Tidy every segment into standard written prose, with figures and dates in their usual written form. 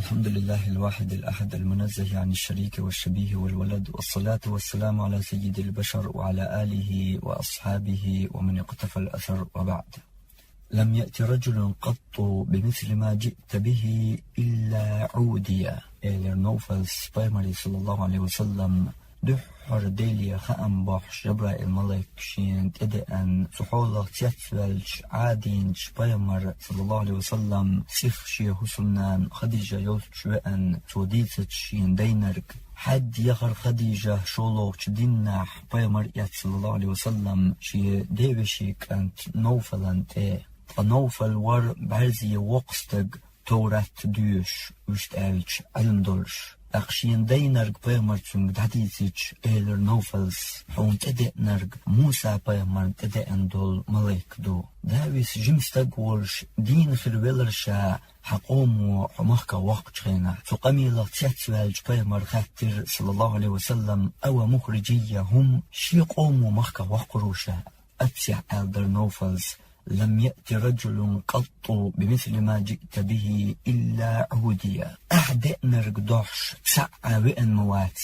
الحمد لله الواحد الأحد المنزه عن الشريك والشبيه والولد، والصلاة والسلام على سيد البشر وعلى آله وأصحابه ومن اقتفى الأثر، وبعد. لم يأتي رجل قط بمثل ما جئت به إلا عودي. نوفل سبايمري صلى الله عليه وسلم دحر ديلي خأم بوح جبرا الملك شين تدأن سحولة تيتفلش عادين سبايمر صلى الله عليه وسلم سيخ شي حسنان خديجة يوت شوئن سوديتت شين دينرك حد يغر خديجة شولوك ديناح بايمر صلى الله عليه وسلم شي ديوشي كانت نوفلان فنوفل ور بعزي وقستق تورات ديوش وشتالش علمدولش أخشين دينرق بايمرتون داديتش إيلر نوفلز حون تدئنرق موسى بايمر تدئن دول ملايك دو داويس جمستقولش دين خلويلرشا حقومو حمخك وقت خينا تقميلة تيتوالج بايمر خاتر صلى الله عليه وسلم أو مخرجية هم شيقومو مخك وقروشا أتسع إلدر نوفلز لم يأتي رجل قط بمثل ما جئت به إلا عودية أحدئنا رقدوش تسعى وإن موات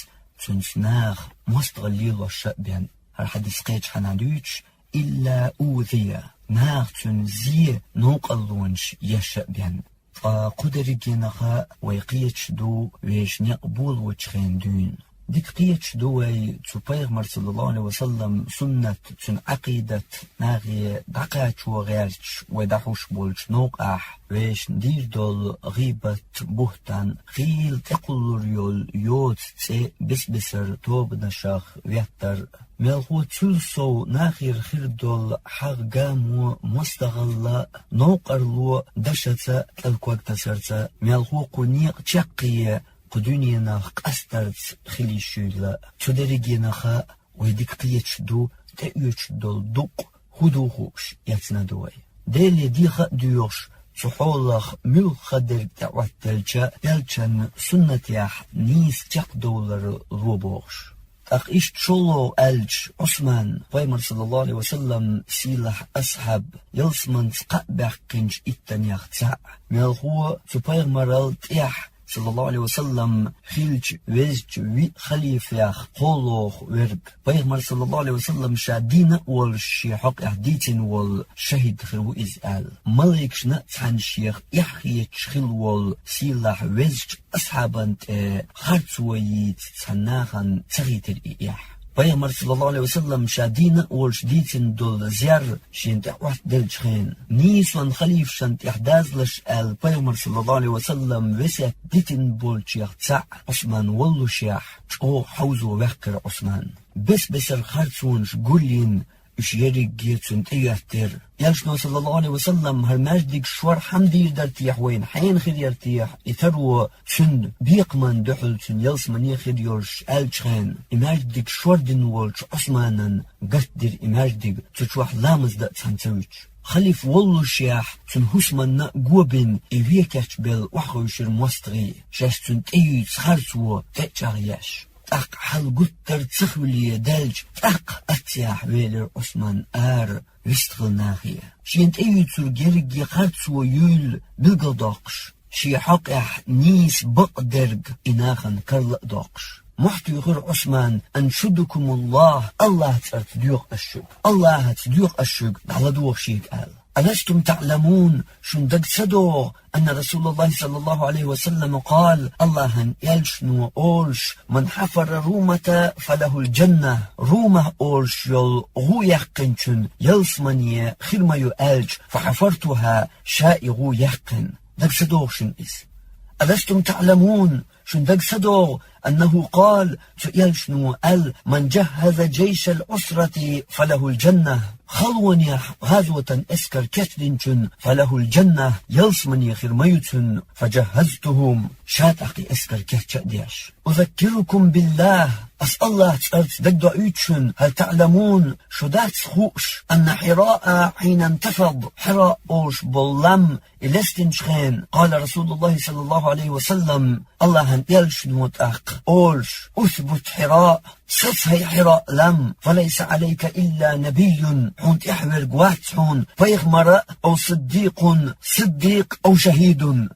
تنسناخ مستغليل والشأبين الحديث قيج حنادوش إلا أوذية ناخ تنزي نوقلونش يشأبين فقدر جينخا ويقيتش دو ويش نقبول وچخين دون ديك قيتش دوي تبايغمر صلى الله عليه وسلم سنة تن عقيدة ناغي دقاتش وغيرش ودحوش بولش نوقح ويش ندير دول غيبة بوهتان خيل تقلر يول يوت تي بسبسر توب نشاخ ويتر ملخو تلسو ناخير خير دول حق قامو مستغل نوقرلو دشتا تلكوك تسرتا ملخو قنيق تشقية قدونيناخ قسترت خلي شويلا تدريجيناخا ويديك قيتش دو تأيوش دول دوق هدوخوش يتنا دوي ديلي ديخا ديوش سحولخ ملخدر تعواتلجا يلچن سنة يح نيس تيق دولار روبوش أخ إيش تشولو ألج عثمان بايمر صلى الله عليه وسلم سيلح أصحاب يلسمن تقبح كنج إتنياخ تسع ملخو تبايمر التيح صلى الله عليه وسلم خيلج ويزج وي خليفياخ قولوخ ورق بايغمر صلى الله عليه وسلم شادين والشي حق احديتين والشهيد خلو إزال مليكش نتحن شيخ يحييتش خلو سيلاح ويزج أصحابانت خارتويت تناخن تغيت الإياح بايغمر صلى الله عليه وسلم شادين والشديتين دول زيار شين واحد دلجخين نيسوان خليف شانت احدازلش بايغمر صلى الله عليه وسلم وسيت ديتين بولشيخ تسع عثمان والو شيخ او حوزو وحكر عثمان بسر خارتونش قولين اش يريق جيتسون تيهتر يالشنو صلى الله عليه وسلم هالمجدك شوار حمدي درتيح وين حين خير يرتيح يترو شند بيقمن دحلتن يلسمن يخير يورش الجخين اماجدك شوار دنولش عثمانا قدر اماجدك تشوح لامز دا تنسويش خليف والله شيح تن حسمن قوبن ايويكاش بل وحوشر مستغي شاش تن تيوز خارتو تتشاغياش أق حل قطر تخولي دلج أق أتياح ويلر عثمان وستغل ناخية شينت أيوتر جيرجي خارتسو يول بلغل دوقش شي حقح نيس بقدرق إناخن كرل دوقش محتي غير عثمان أنشدكم الله ترديوق الشق الله ترديوق الشق على دوق شيك قال ألستم تعلمون شندق صدو أن رسول الله صلى الله عليه وسلم قال الله يلشنو أولش من حفر رومة فله الجنة رومة أولش يل غو يقنشن يلسمني خيرما يؤلج فحفرتها شائغو يقن دق صدو شن ألستم تعلمون شندق صدو أنه قال يلشنو من جهز جيش الأسرة فله الجنة خلوني غزوة اسكر كتلنشن فله الجنة يلسمني خرميتن فجهزتهم شاتقي اسكر كتشديش أذكركم بالله أسأل الله تأرت دقدو ايتشن هل تعلمون شدات خوش أن حراء حين انتفض حراء أوش بولم إلستنشخين قال رسول الله صلى الله عليه وسلم الله يلشنو تأق أولش أثبت حراء سفهي حراء لم فليس عليك إلا نبي حونت إحور قواتحون فيغمر أو صديق أو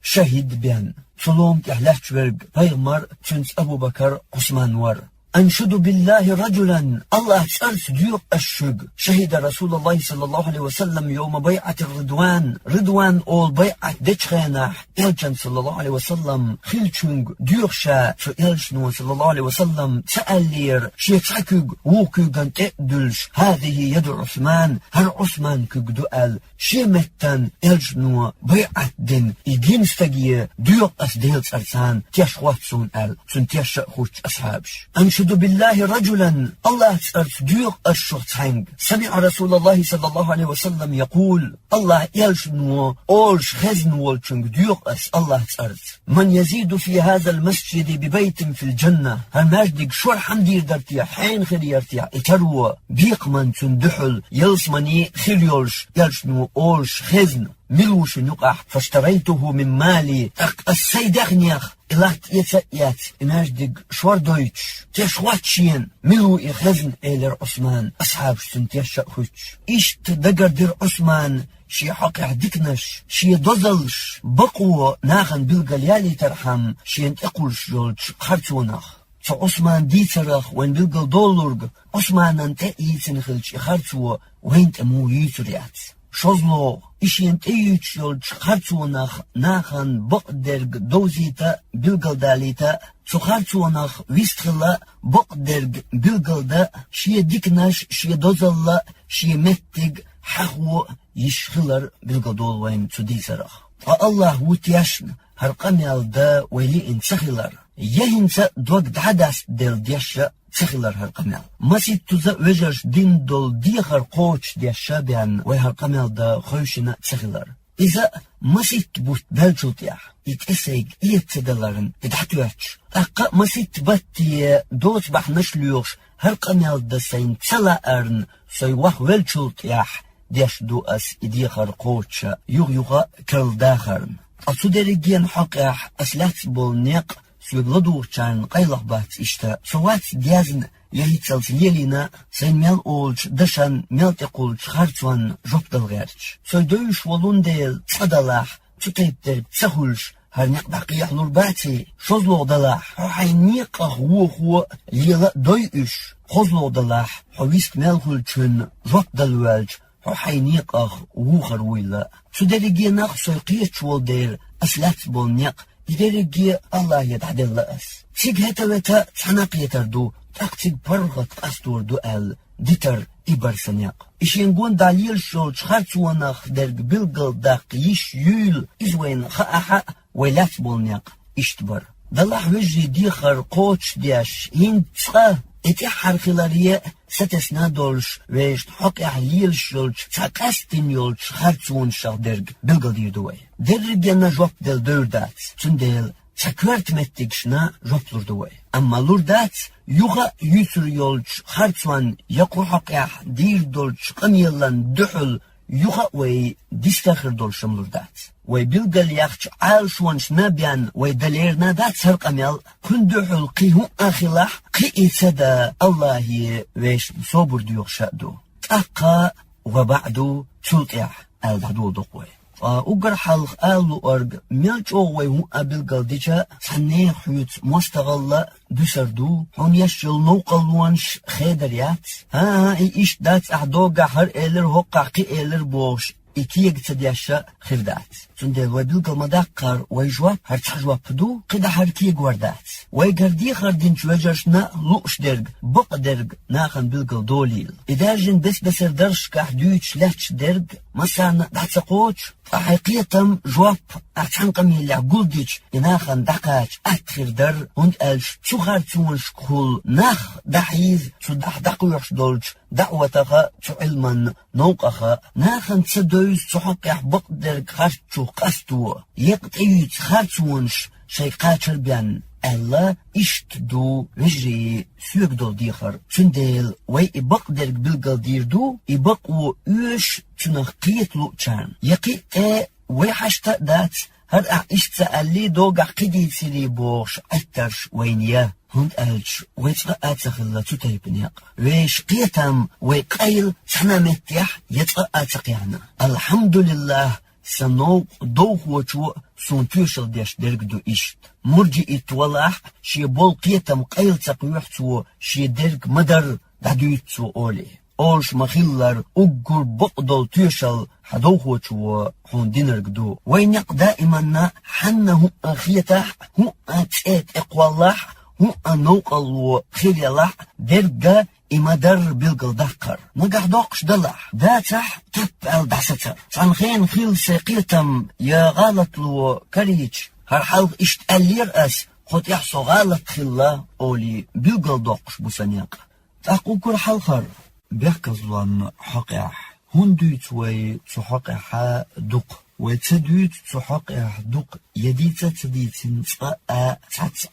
شهيد بيان سلام تحلحش ورق پیغمبر چنس ابو بكر عثمان ور أنشد بالله رجلا الله سألت ديوق الشق شهد رسول الله صلى الله عليه وسلم يوم بيعة الرضوان رضوان أول بيعة دجخانح إلجن صلى الله عليه وسلم خلچونغ ديوق شا شو إلجنو صلى الله عليه وسلم سأل لير شيتساكوغ ووكوغن تأدلش هذه يد عثمان هر عثمان كوغ دوال شيمتن إلجنو بيعة دين إجينستاقية ديوق أسديل سرسان تيشواتسون سن تيشخوش أصحابش أنشد بالله رجلا الله سألت ديوق الشخص حنق سمع رسول الله صلى الله عليه وسلم يقول الله يلشنو أولش خزنو والشنق ديوق أس الله سألت من يزيد في هذا المسجد ببيت في الجنة هالمجدك شور حمدير درتيا حين خليرتيا اتروا بيق من تندحل يلسمني خليولش يلشنو أولش خزنو ملوش نقح فاشتريته من مالي السيدخنيخ إلات يتسأيات إناجدق شوار دويتش تشواتشين ملو إخزن إيلر عثمان أصحاب سنتيشا خوش إشت دقر دير عثمان شي حقع دكنش شي دوزلش بقوة ناخن بالقليالي ترحم شي انت اقولش جولش خرطونخ سو عثمان ديترخ وين بالقل دولورغ عثمان انت ايتنخلش خرطوه وين تمو يتريات شوزلو إشينت إيوش يولش خرطونخ ناخن بقدرق دوزيتا بالقل داليتا سو خرطونخ ويستخلا بقدرق بالقل دا شي ديكناش شي دوزلا شي متق حخو يشخلر بالقدول وين تديسرخ الله وتياشن هرقميال دا ويلي انتخلر يهنسا دوك دعداس ديل دياشا تخلر هرقميال مسيد تزا وجرش دين دول ديخر قوش دياشا بيان وي هرقميال دا خوشنا تخلر إذا مسيد بوت بلجوتياح يتأسيق إيتدلرن إدحتواتش أقا مسيد باتي دوت بحنش ليوش هرقميال دا سين تلا أرن سيوح ولجوتياح ديش دو أس إديخر قوتشا يغيغا كرل داخرن أصدريجين حقيح أسلات بولنيق سيغلدو چان قيلق بات إشتا سوات ديازن يهيتسلس يلينا سين ميل أولش دشان ميل تقولش خارتوان جوبدل غيرش سيدوش ولون ديل تصدلاح تتيبتر تسهولش هرنيق بقيح لورباتي شوزلو دلاح حينيق هو ليلا دويش خوزلو دلاح حويسك ميل چون جوبدل والج حينيق ووخر ويلا سدريجيناخ سيقيتش والدير أسلات بولنيق يدريجي الله يتعدل لأس سيق هتا تحناق يتردو تاقتيق برغت أستور دوال ديتر إبرسنيق إشينقون داليل شولش خارتواناخ درق بالقل داق يش يول إزوين خاحا ويلات بولنيق إشتبر دالله وجي ديخر قوتش دياش هنتخا اتي حرخلاريه ستسنا دولش ويشت حق احليل شولش تاقاستين يولش خارتون شاق درق بالقل دير دوي درقينا جوب دل دوردات تنديل تاكوارت متكشنا جوب لردوي اما لردات يوغا يسر يولش خارتوان يقو حق اح دير دولش قميلان دحل يوغا وي ديستاخر دولشم لردات وي بالقل ياخش عال شوانش نابيان وي دلير نادات سرق اميال كندوح القيهو اخلاح قي سدا الله ويش صبر ديوخ شادو تاقا وبعدو تلقيح الدعدو دقوي وقر حلق آلو أرق ميلج أووي هو بالقل ديجا سنين حيوت مستغلة بسردو هون يشجل نوقلوانش خيدريات إيش دات أحدوغا هر إيلر هوقع قي إيلر بوش إكيق تدياشا خردات تندل وبالقل مداقر ويجواب هر تحجواب بدو قدا هر كيق وردات ويقردي خردين جوجرشنا لوش درق بق درق ناخن بالقل دوليل إدارجن بس درش كحدوش لاتش درق مثلا دعتسقوش حقيقة جواب أتحنقم يلي عقولديش إناخن دقاش أتخير در هند ألش تخار تونش كل ناخ دحيز تدح دقويش دولش دعوتها تعلمن نوقها ناخن تسدويس تحقيح بقدر خارتشو قستو يقتعيت خارتونش شيقاتر بيان الله اشتدو وجري سوق دول ديخر تنديل وي بقدر بالقل ديردو يبقو اوش تنقيتلو چان يقي وي حشتا دات هر اشتا اللي دوغا قدي سيري بوش اترش وينيا هند ألش ويتقى أتخلا تتيبنيق ويش قيتم ويقايل سنا متيح يتقى أتقيانا الحمد لله سنوق دوخ وشو سون توشل ديش درقدو إشت مرجئ تولاح شي بول قيتم قيل تقيوحتو شي درق مدر دادويتسو أولي أولش مخيلر أقر بقدل توشل حدوخوتو حون دينرقدو وينق دائما حنه أخيتح هو أتأت إقوالح هو أنوقلو خيليالح درقا إمادر بيلقل دقر نقح دوقش دلح داتح تبال دعستر سانخين خيل سيقيتم يا غالط لو كريج هرحل اشت ألير أس خد يحصو غالط خلا أولي بيلقل دوقش بسانيق تاقو كر حلخر بيحكزلوان حقيح هندويت وي تحقيح دق وتدويت تحقيح دق يديت تديتين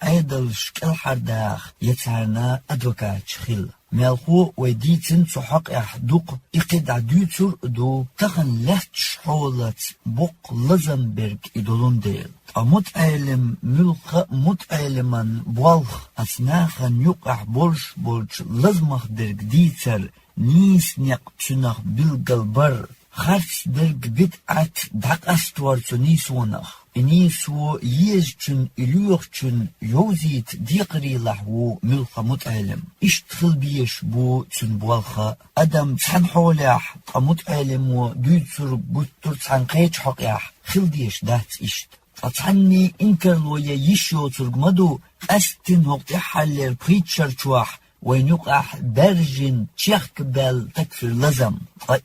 تعيدل شكل حرداخ يتعنا أدوكات خلا مالخو ويديتن تحق احدوق اقد عدوتر دو تخن لحتش حولت بوق لزنبرغ ادولون ديل متعلم ملخ متعلما بوالخ اسناخن يقع بولش لزمخ درق ديتر نيس نيق تنخ بالقلبر خرس درق بدعت دق استوار تنيسونخ إنيسو يجتن إليوغتن يوزيت ديقري لحو ملخ متعلم اشتخل بيش بو تنبوالخ أدم تحن حوليح متعلم و دوتر بوتر تحن قيج حقيح خل ديش دات اشت فتحني انكرلويا يشيو ترقمدو أستن هقتي حالير بريتشر چواح وين يقع درجن تشيخ كبال تكفر لزم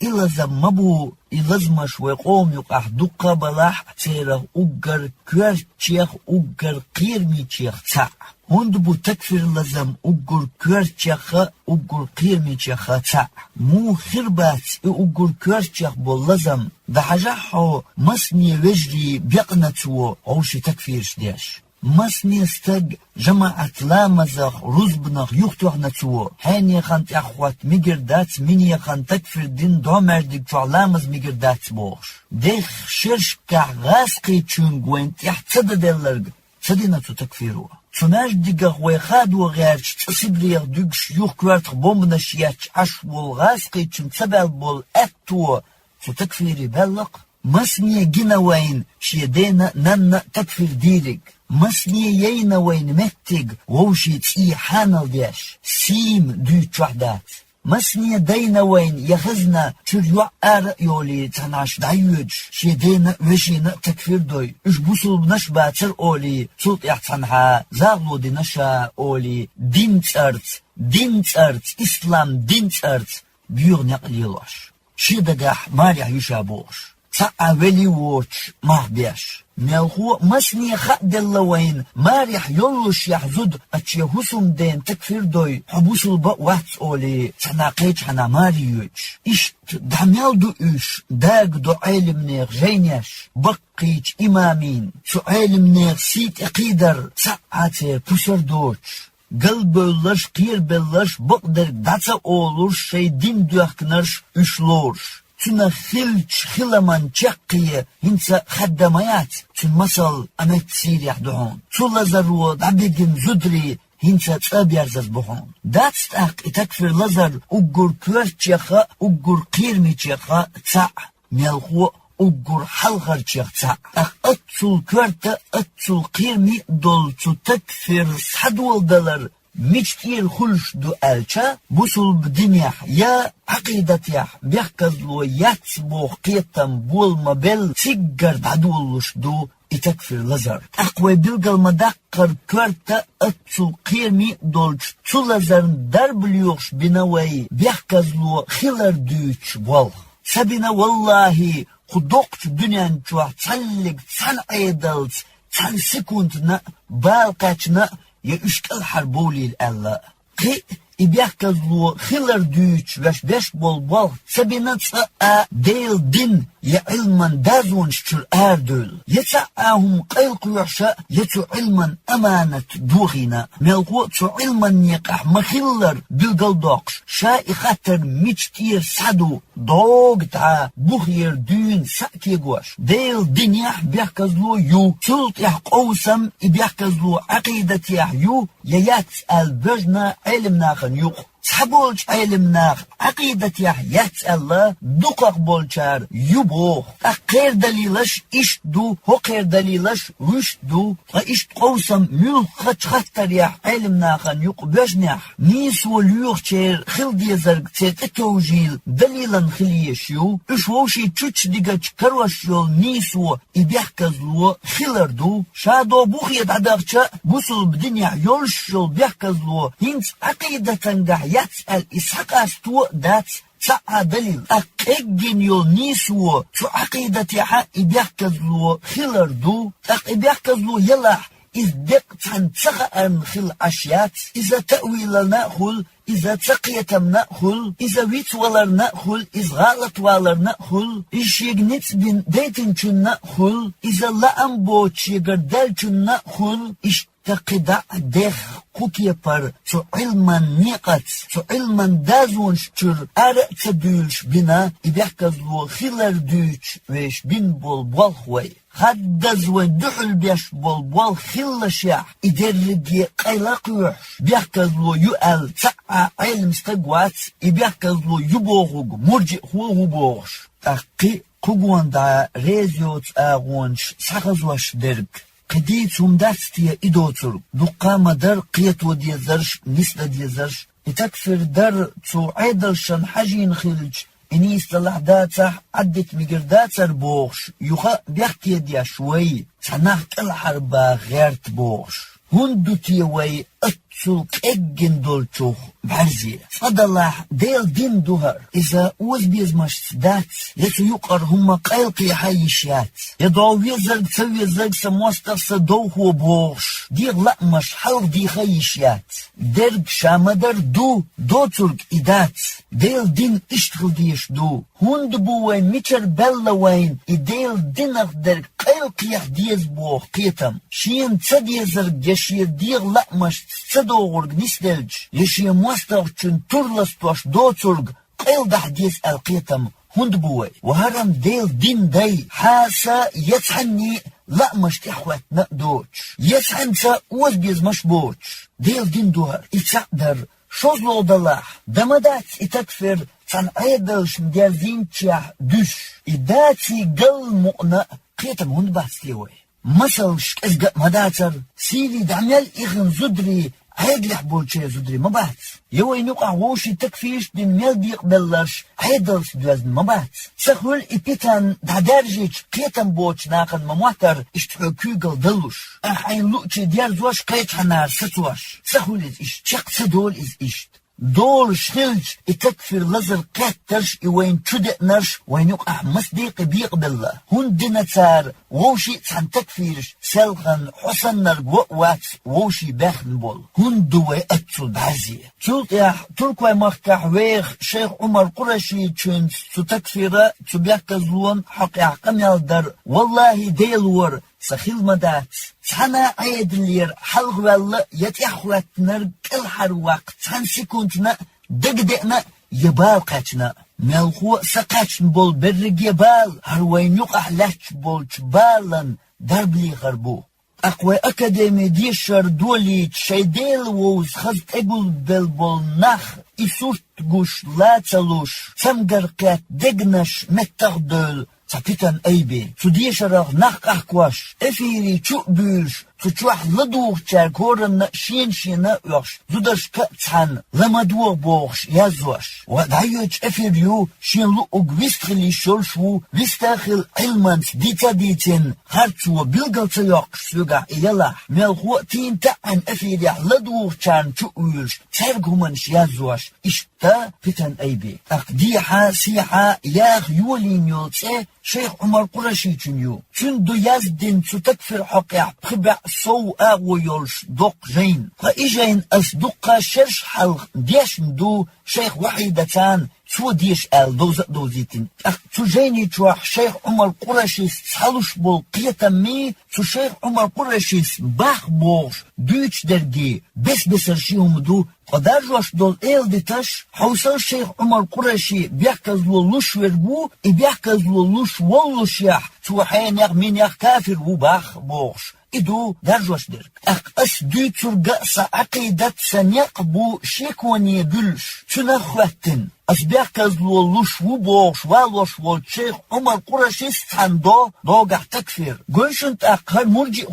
إلزم مبو إلزمش ويقوم يقع دقا بلاح تيره أقر كوار تشيخ أقر قيرمي تشيخ تاع هند بو تكفر لزم أقر كوار تشيخ أقر قيرمي تشيخ تاع مو خربات أقر كوار تشيخ بو لزم ده حجاحو مسني وجري بيقنتو عوشي تكفيرش ديش مسني استج جماعة لامزخ رزبنخ يختوح نتو هاني خانت أخوات ميجردات مني خان تكفر دين دومردك جو لامز ميجردات بوش ديخ شرشكا غاسقي تشونغ وانت يحتصد دلرق صدينا تو تكفيرو تناج ديگه ويخاد وغيرش تصبريغ دوغش يوخ كوارتخ بومبنش ياتش عشوال غاسقي تشون تسبال بول اتو تو تكفيري بلق مسني جنا وين شيدينا نن تكفير ديرك مسني يينا وين متج ووشي تسي حانل ديش سيم دو تشوحدات مسني دينا وين يخزنا تريوع يولي تناش دايوج شيدينا وشينا تكفير دوي اش بوصل بنش باتر اولي صوت يحتنها زاغلو دي نشا اولي دين تارت اسلام دين تارت بيور نقل يلوش شيدقاح ماريح يشابوش ساعة ولي ووش مهبيش مالخو مسني خد اللوين ماريح يلوش يحزد اتشيهوسم دين تكفير دوي حبوسل بقوات اولي تناقيج حنا ماريوش اشت دعميال دو اش داق دو علم نيغ جينيش بقيج امامين سو علم نيغ سيت اقيدر ساعة بوسر دوش قلب اللش قير باللش بقدر داتا اولوش شي دين دوخنرش اشلورش تنا خلش خلمان تشقية هنسا خدمات تن مصل أمت سيريح دهون تلا زرو دعبيقن زدري هنسا تابير زبهون داتستاق اتكفر لزر اقر كوار تشيخا اقر قيرمي تشيخا تسع ميالخو اقر حلغر تشيخ تسع اتسول كوارتا اتسول قيرمي دول تكفر سحدول دلر ميشتير خلش دو ألشا بوصل بدنياح يا عقيدتياح بيحكزلو ياتسبو قيتم بول مبل سيجر بعدولوش دو يتكفر لزر أقوى بلغل مدقر كورتا اتسو قيرمي دولش تسو لزر دربليوش بناوي بيحكزلو خلر دوش بول سبنا والله خدوقت دنيا نشوح تسلق تسان عيدلت تسان سكونتنا بالقاتنا يا اشكال حربولي الألا قي إبيحكزلو خلر دوش وش بول سبينات ديل دين يا علما دازون شتر آردول يتسعاهم قيل قيوحشا يتو علما أمانة دوغينا ملقو تو علما يقح مخلر بالقلدوقش شاي خاطر ميشتير سادو دوغ تا بوخير دون ساكي قوش ديل دين يح بيحكزلو يو سلط يح قوسم إبيحكزلو عقيدة يح يو يات البجنا علمنا خن يوق تحبولش علمنا عقيدة يحيات الله دقق بولشار يبوخ غير دليلش اشدو هو غير دليلش وشدو اشت قوسم ملخش خطر يح علمنا خان يقبجنح نيس وليوخشير خل ديزرق تيت توجيل دليلا خليشيو اشوشي تشوش ديگاچ كروشيو نيسو يبيحكزلو خلردو شادو بوخيت عداغشا بوصل بدنيا يولشو بيحكزلو هنس عقيدة تنجح يتسأل إسحاقاستو دات ساعة دليل أكيجين يول نيسو شو عقيدة يحا يبيحكزلو خلردو يبيحكزلو يلاح إذ دقت عن تغأن خل عشيات إذا تأويل نأخل إذا تقيت نأخل إذا ويت ولر نأخل إذا غالط ولر نأخل إيش يجنت بين ديتن شن نأخل إذا لا أنبوش يقردل شن نأخل إيش تقدع دخ كوكي بار شو علما نيقت شو علما دازون شتر أرق تدولش بنا يبيحكزلو خلر دوش ويش بين بول بالخوي خدز ودحل بيش بول خلشيح يدرجي قيلاقيوح بيحكزلو يؤل ساعة علم استقوات يبيحكزلو يبوغوغ مرجئ هو بوغش أقي قوان دا ريزيوت آغونش ساقزوش درق قديت سمداتستيا إدوتر دقام در قيتو ديزرش نسل ديزرش يتكفر در تو عيدلشن حجين خلج إني استلح داتح عدت مقرداتر بوغش يخا بيحكي ديا شوي سنحك الحربة غيرت بوغش هندو تيوي اتسلق اجن دولتوخ بعرزي فضلاح ديل دين دوهر إذا اوز بيزمش دات يسو يقر هما قيلقي حيشيات يدعو ويزرق تسوي زرق سموستر سدوه بوغش ديغ لأمش حلق دي خيشيات درق شامدر دو تلق إدات ديل دين اشتغل ديش دو هند بوين ميشر بلا وين إديل دينغ درق قيلقي ديز بوغ قيتم شين تسدي زرق يشير ديغ لأمش تسدوغرق نسدلج يشير موستر چون ترلستوش دو تلق قيل ده ديز القيتم هند بوي وهرم ديل دين داي حاسا يتحني لا مش تحوات نقدوش يتحنسا وز بيز مش بوش ديل دين دوهر يتقدر شوزلو دلاح دمدات يتكفر تن عيدلش مديرزين تشاح دوش إداتي قل مقنع قيتم هند باتستيوي مثلش ازقا مداتر سيلي دعمل إغن زدري عيد لحبول شي زدري مبات يوي نقع ووشي تكفيش دين ميل بيقبلش عيدلس دوازن مبات سخول إبتان دادارجيش قيتم بوش ناقن مموتر اشتحوكي قل دلوش أحين لوكي ديار زواش قيت حنار ستواش سخول إز إشت شق سدول إز إشت دول شخلج يتكفر لزر قاترش وين تشدق نرش وين يقع مصديق بيقبل هون دينتار ووشي تحن تكفيرش سلخن حسن نرق وقوات ووشي باخن بول هون دوي اتسل بعزي تلقيح تلقوي مخكح ويخ شيخ عمر قرشي تشنس تتكفير تبيحكزلون حقيح قميال در والله ديلور سخيل مدات سحنا عيد لير حلق والله يتيحوات نرق الحر وقت سحن سيكونتنا دقدقنا يبال قاتنا ملخو سقاتشن بول برق يبال هروين يقع لاتش بول جبالا دربلي غربو أقوى أكاديمي ديشر دولي تشايديل ووز خزت أقول بالبول نخ إسوت قوش لا تلوش سمقرقات دقنش متغدل سابتان أيبي تديشرغ نخ أحكواش أفيري تشوبوش تشوح لدوغ تشاركورن شينا يوش زودش كتحن لما دوغ بوغش يازوش ودعيوش أفيريو شين لؤق ويستخلي شولشو ويستاخل علمانس ديتا ديتين خارتو بيلغل تيوقش سوغا إيلاح ملخو تين تاعن أفيري لدوغ تشان تشوش تشاركومنش يازوش إشتا بتان أيبي أقديحا سيحا ياخ يولين يولتسي شيخ عمر قرشي تنيو تندو يازدين تتكفر حقيع بخبع سو اغو يولش دوق جين فإجين أصدقا شرش حلق ديش ندو شيخ وحيدتان تو ديش دوزيتين تو جيني تروح شيخ عمر قرشي سحلوش بول قيتمي تو شيخ عمر قرشي باخ بوش دوش درجي بس بسرشيهم دو قدرجوش دول ديتاش حوصل شيخ عمر قرشي بيحكزلو لوش ورقو بيحكزلو لوش والوش يح تو حين يغ مين يغ كافر وباخ بوش إدو درجوش درك أس دو ترقص عقيدة سنيقبو شيكوني قلش تنخوتن أسبيع كازلو لوش وبوش والوش والشيخ عمر قرشي ستاندو دوغع تكفير قلشنت أقهر مرجئ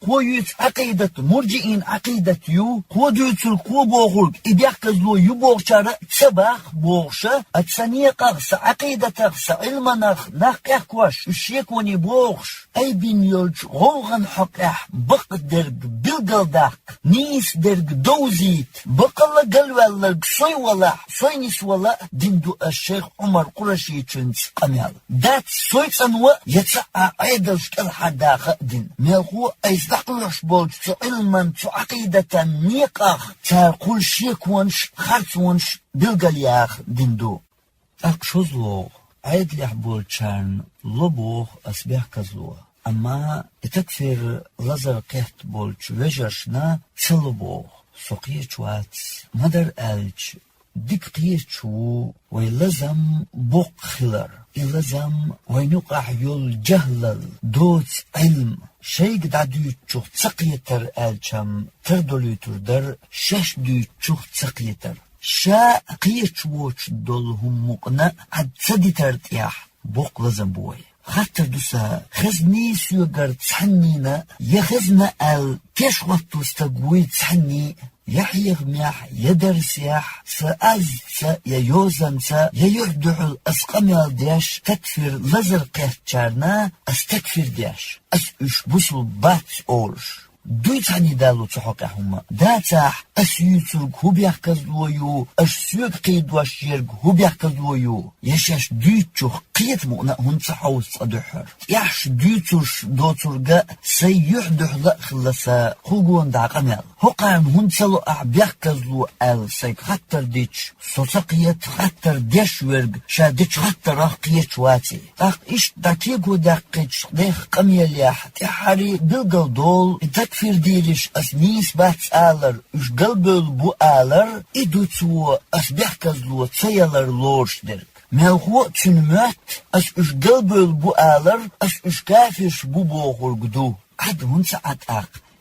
هو يوت عقيدة مرجئين عقيدة يو هو دوتل كو بوغل إبيع كازلو يبوغ شارع تسباخ بوغشا أتسانيقاغ سعقيدتاغ سعلمناغ ناقيح كواش الشيكوني بوغش أي بين يولج غوغن حقيح بق درق بالقلداق نيس درق دوزيت بقل قلوالك صوي ولا صوي نس ولا دندو الشيخ عمر قرشي تشنس قميال دات صوي تنوى يتسعى عيدلش كالحداخ دين ميلخو أيزدقلش بولج علما عقيدة نيقاخ تار كل شيكونش خارتونش بالقلياخ دندو أقشوزلو عيد لحبول تشان لبوخ أسبيح كزلوه أما تكفير لزر قيحت بولش وجرشنا تلبوخ سوقية وات مدر ألج ديك قيتشو ويلزم بوق خلر يلزم وينقع يول جهلل دوت علم شيء قد دوتشو تسقيتر ألجم تردولي تردر شش دوتشو تسقيتر شا قيتشوش دولهم مقنع عد سدي ترتياح بوق لزم بوي خاطر دوسا خزني سيوغر تحنينا يخزنا كيش وقتو استقوي تحني يحيى غمياح يدرسياح سأز ييوزن ييردح الأسقميال دياش تكفير لزر قيف تشارنا استكفير دياش أسئش بوصل بات أولش دويت عني دالو تحقيحهما داتاح أسيوترق هو بيحكزلويو أسيوك قيد واشيرق هو بيحكزلويو يشاش دويتشوخ قيت مؤنأ هن تحوص أدحر يحش دويتوش دوترقا سيحدح لأخلسا خوغوان دا قميال هقان هن تلو بيحكزلو سيك خطر ديتش سوسقيت خطر ديش ورق شا ديتش خطر قيت واتي إش داكيقو داقيتش ديخ قميال ياح تحاري بالقل دول تكفير ديرش أسنيس باتس آلر إش قلبل بو آلر إدوتو أسبيحكزلو تسيالر لورش درك ملخو تنمات إش قلبل بو آلر إش كافرش بو بوغل قدو عد هن ساعت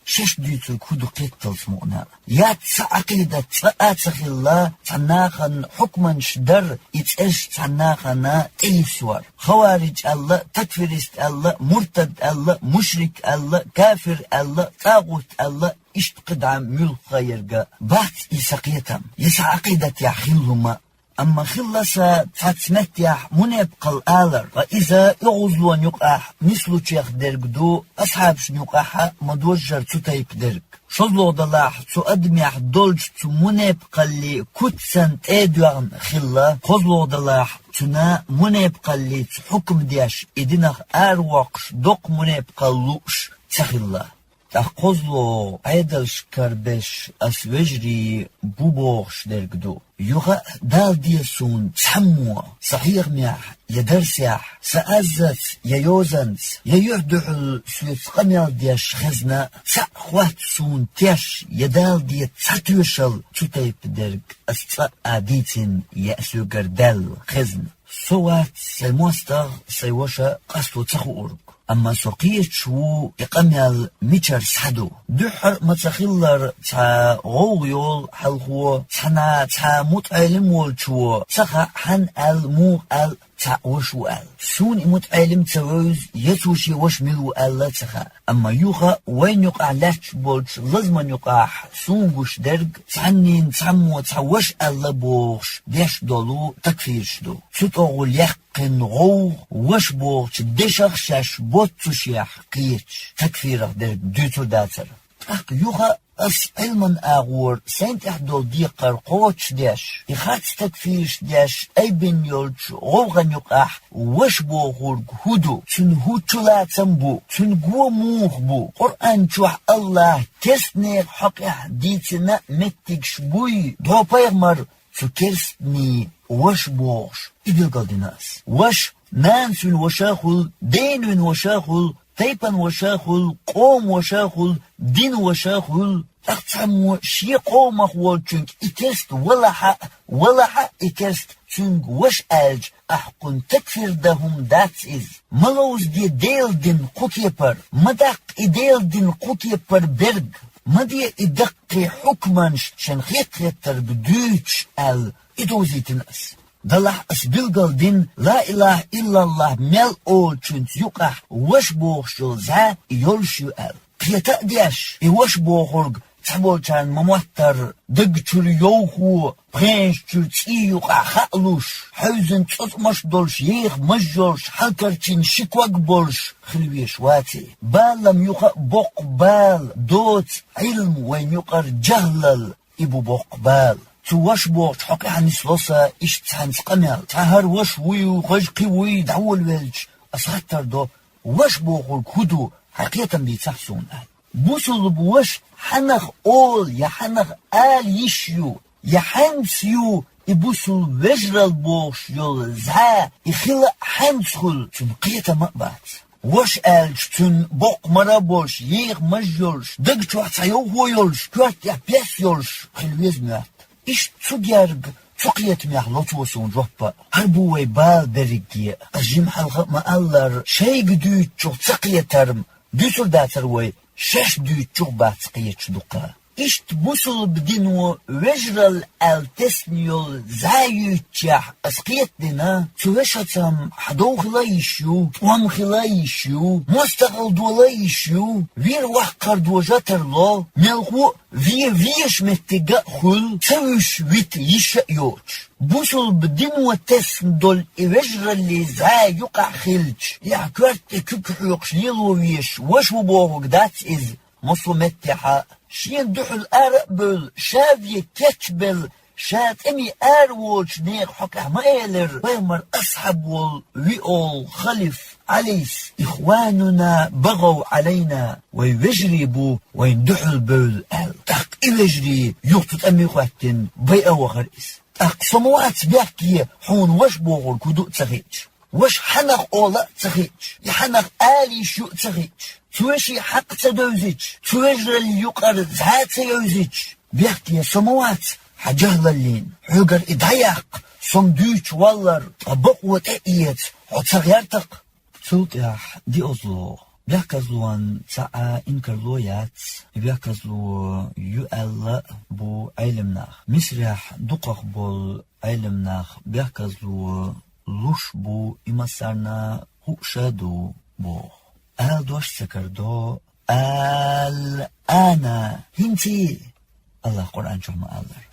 شش ديتو كودو قيتل سمونا يا عقيدة تسأتخ الله تناخن حكما شدر يتأش تناخنا تيسوار خوارج الله تكفيرست الله مرتد الله مشرك الله كافر الله طاغوت الله اشتقد عن ملك غيرقا بات يساقيتهم يسا عقيدة يحيلهما أما خلصا تاتسمتيح منبقى الآلر وإذا يغزلون يقاح مثلو تيخ درقدو أصحابش يقاحا مدوجر تتايب درق شزلو دلاح تو أدميح دولج تو منبقى اللي كتسن تأدوغن خلا خزلو دلاح تنا منبقى اللي حكم دياش إدنخ أروقش دوق منبقى اللوش تخلا تأخذلو عيدلش كربش أسوجري بوبوغش درقدو يوغا دال ديسون تحموا صحيح مياح يدرسياح سأزت ييوزنت ييردحل سويت قميال دياش خزنا سأخوات سون تياش يدال دي تساتوشل تتايب درق أستأديتين يأسو قردال خزن سوات سيموستغ سيوشا قصتو تخو أرق أما سوقيت شو يقميال ميشر سحدو دحر متخلر تا غوغيول حلخو تنا تا متعلم والشو تخا حن مو تا وشو سون متعلم توز يتوشي وش ملو لا تخا أما يوخا وين يقع لاتش بولش لازم يقع سون وش درق تعنين تعمو تعوش بوغش ديش دولو تكفيرش دو ستوغل يحقن غو وش بوغش ديشخ شاش بوتشيح قيتش تكفيره درق دوتو داتر يوخا أس علما أغور سنت أحدول ديقر قوتش ديش إخات تكفيرش ديش أي بن يولش غوغن يقاح وش بوغور هدو تن هو تلاتم بو تن قوة موخ بو قرآن شوح الله تسنير حقيح ديتنا متكش بوي دو بيغمر تكرسني وش بوغش إدل قلدناس وش نانسون وشاخل دينون وشاخل تيبن وشاخل قوم وشاخل دين وشاخل أقسم شي قوم أخوال چونك إكست ولا حق إكست چونك وش ألج أحقن تكفر دهم داتس إز ملوز دي ديل دين قوكيبر مدق إديل دين قوكيبر برگ مدي إدقي حكمانش شنخيت خيتر بدوش إدوزيت الناس دلح أسبلغل دين لا إله إلا الله مل أول چونت يقح وش بوخشل زا يولشو قيتا ديش وش بوخرق تحبول چان مموتر دق چور يوخو برينش چور تي يقع خقلوش حوزن تصط مش دولش يخ مجولش حلقر چين شكوك بولش خلويش واتي بال لم يقع بوق بال دوت علم وين يقر جهلل إبو بوق بال تو وش بوق حقي عن سلوسا إش تحنس قمال تهر وش ويو غجقي وي دعول ويلج أسغتر دو وش بوق الكودو حقيقة بيتحسون بوصل بوش حنخ أول يا حنخ آل يشيو يا حنسيو يبوصل وجر البوش يول زها يخلق حنسخل تنقية مقبات وش آلج تن بوق مرابوش يغ مجيولش دق چوات سيو هو يولش كوات يحبيس يولش خلويز ميات إش تجارج تقيت ميح لطوسون جوبا هربوي بال بريكي أجيم حلقة مألر شي قدوي چو تقية ترم دوسل داتر وي شش دوي چو بات تقية چدوقا إشت بوصل بدينو وجرل التسنيول زايو تشاح أسقيت دينا توشتم حدو خلايشو وام خلايشو مستقل دولايشو وير وحقر دوجاتر لو ملغو ويش متقا خل توش ويت يشا يوش بوصل بدينو تسن دول وجرل زايو قاخلج يعكرت كوكحوقش ليلو ويش وش بوغوك دات إز مصو متحا شين دحل أرقبل شافي كتبل شات امي أروج نيق حكا مايلر ويمر أصحب ويقول خلف عليس إخواننا بغوا علينا ويجربوا ويندحل بل تق إوجري يقتت أمي خواتن بيئة وغريس أقسموات بيحكي حون وش بوغل كدو تغيج وش حنق أولا تغيج يحنق آلي شو تغيج توشي حق تدوزيج توجر اللي يقر زهات سيوزيج بيحكي سموات حجهل اللين حقر إدعيق صندوش والر طبق وتأيت وتغيرتق سلطيح دي أزلو بيحكزلوان ساعة إنكرلويات بيحكزلو يؤل بو علمناخ مسرح دقق بول علمناخ بيحكزلو لوش بو إمسارنا هوشادو بو آل دوش سكردو آل أنا هنتي الله قرآن شو ما ألر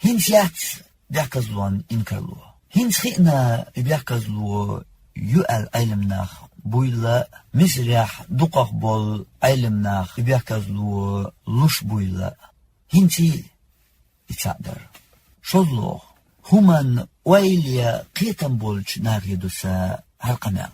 هنتيات بيحكزلوان إنكرلو هنت خينا بيحكزلو يؤل علمناخ بويلا مسرح دقق بول علمناخ بيحكزلو لوش بويلا هنتي يتعدر شوزلو همان ويليا قيتن بولش ناغيدوسا هالقناع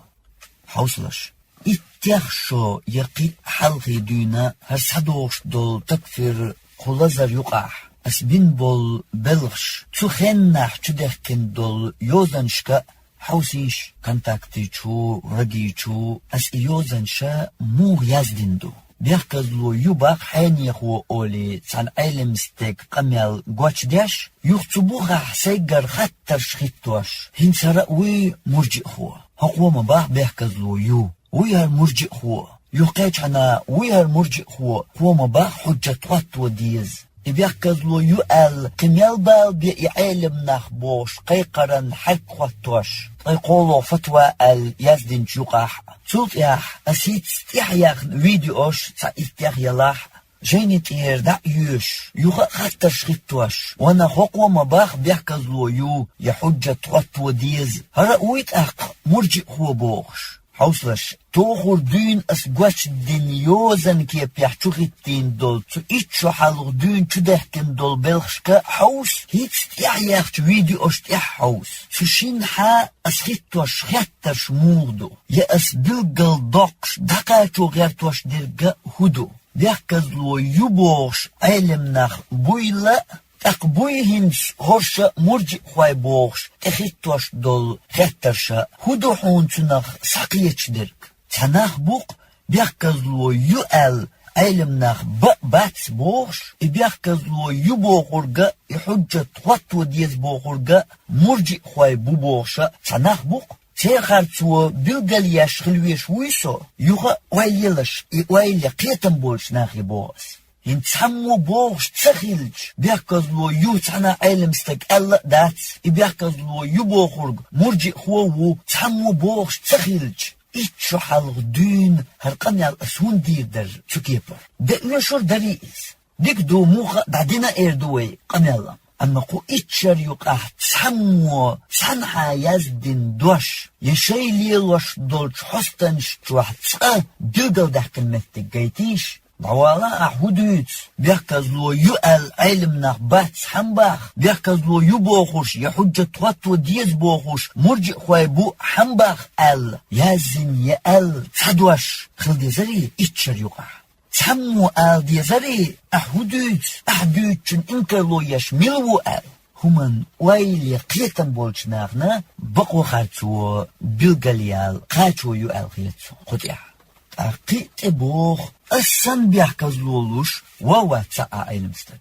حوصلش اتخشو يقي حلقي دونا هرسحدوش دول تكفر خلازر يقع اسبين بول بلغش تخنح چدخكن دول يوزنشكا حوسيش كنتاكتي چو رقي چو اس يوزنشا مو يزدندو بيحكزلو يباق حانيخو أولي تان علمستك قميال قواتش داش يخطبوها حسيقر خطر شخيطوش هنسرقوي مرجئ خو هقوى مباح بيحكزلو يو ويهر مرجئ خو يقايش عنا ويهر مرجئ خو هو مباح حجة طوات وديز بيحكزلو يؤل قميال بال بيعلم نخبوش قيقرن حق خواتوش قيقولو فتوى اليزدين جوقاح سلط ياح أسيت استيحياخ فيديوش تا استيحيالاح جيني تير دا يوش يوغا خطر شخيطوش وانا خوقوا مباخ بيحكزلو يو يحجة طوات وديز هرأويت اق مرجئ خو بوغش حوصلش توخور دين اسقوش دين يوزن كي بيحچوخيتين دول تو ايتشو حالغ دين چودهكن دول بلخشكا حوص هيت استيحياخ فيديو اشتيح حوص سوشين حا اسخيطوش خيطرش موغدو يا اسدلقل دوقش دقاتو غيرتوش ديرقا هدو بيحكزلو يبوغش علمناخ بويلا أقبويهنس هرشا مرجئ خواي بوغش تخيطوش دول خيطرشا هدو حونتناخ ساقيتش درك تناخ بوق بيحكزلو يؤل علم ناخ بات بوش بيحكزلو يبوغرغا يحجة وطو ديز بوغرغا مرجي خواي بوبوغشا تناخ بوق تيخارتو بلغالياش خلويش ويسو يوغا وايلش وايلي قيتم بولش ناخي بوغس ينتحمو بوغش تخيلج بيحكزلو يو تحنا علم ستك ألا دات بيحكزلو يبوغرغ مرجي خواو تحمو بوغش تخيلج إيتشو حالغ دون هرقاني الأسون دير در تكيبر بأيشور داريز ديك دو موخا بعدين إيردوي قميلا أما قو إيتشار يقاح تحمو تحنحا يزدين دوش يشي ليلوش دولش حستنش تروح تسقى دلقل دحك المتك جايتيش دعوالا أحوديت بيحكزلو يؤل علمنا بات حنباخ بيحكزلو يبوخوش يحجة تواتو ديز بوخوش مرجع خوايبو حنباخ ال يازن يأل تحدوش خلدي زري إتشار يقع تحمو آل دي زري أحوديت أحديتشن إنكرلو يشملو آل همان وايلي قيتن بولش ناغنا بقو خارتو بلغاليال قاتو يؤل خيتو قطيع أقيت بوخ أسان بيحكزلولوش وواتسا علمستك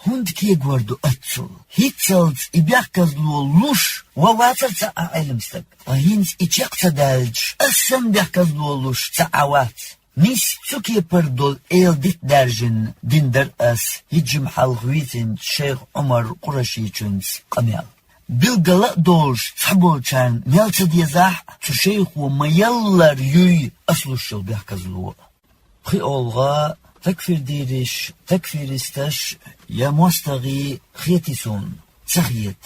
هند كي غوردو أتسل هيتسلت بيحكزلولوش وواتسا علمستك هينس إتشاق تدالج أسان بيحكزلولوش تعوات نيس تسوكي بردول إيل ديت دارجن ديندر أس هجم حالغويتن شيخ عمر قرشي چونس قميال بلغلا دولش تحبولشان ميالتا ديزاح تشيخ وميالر يوي أصلوشل بيحكزلو خي أولغا تكفير ديرش تكفير استش يا مستغي خيتيسون تسخيت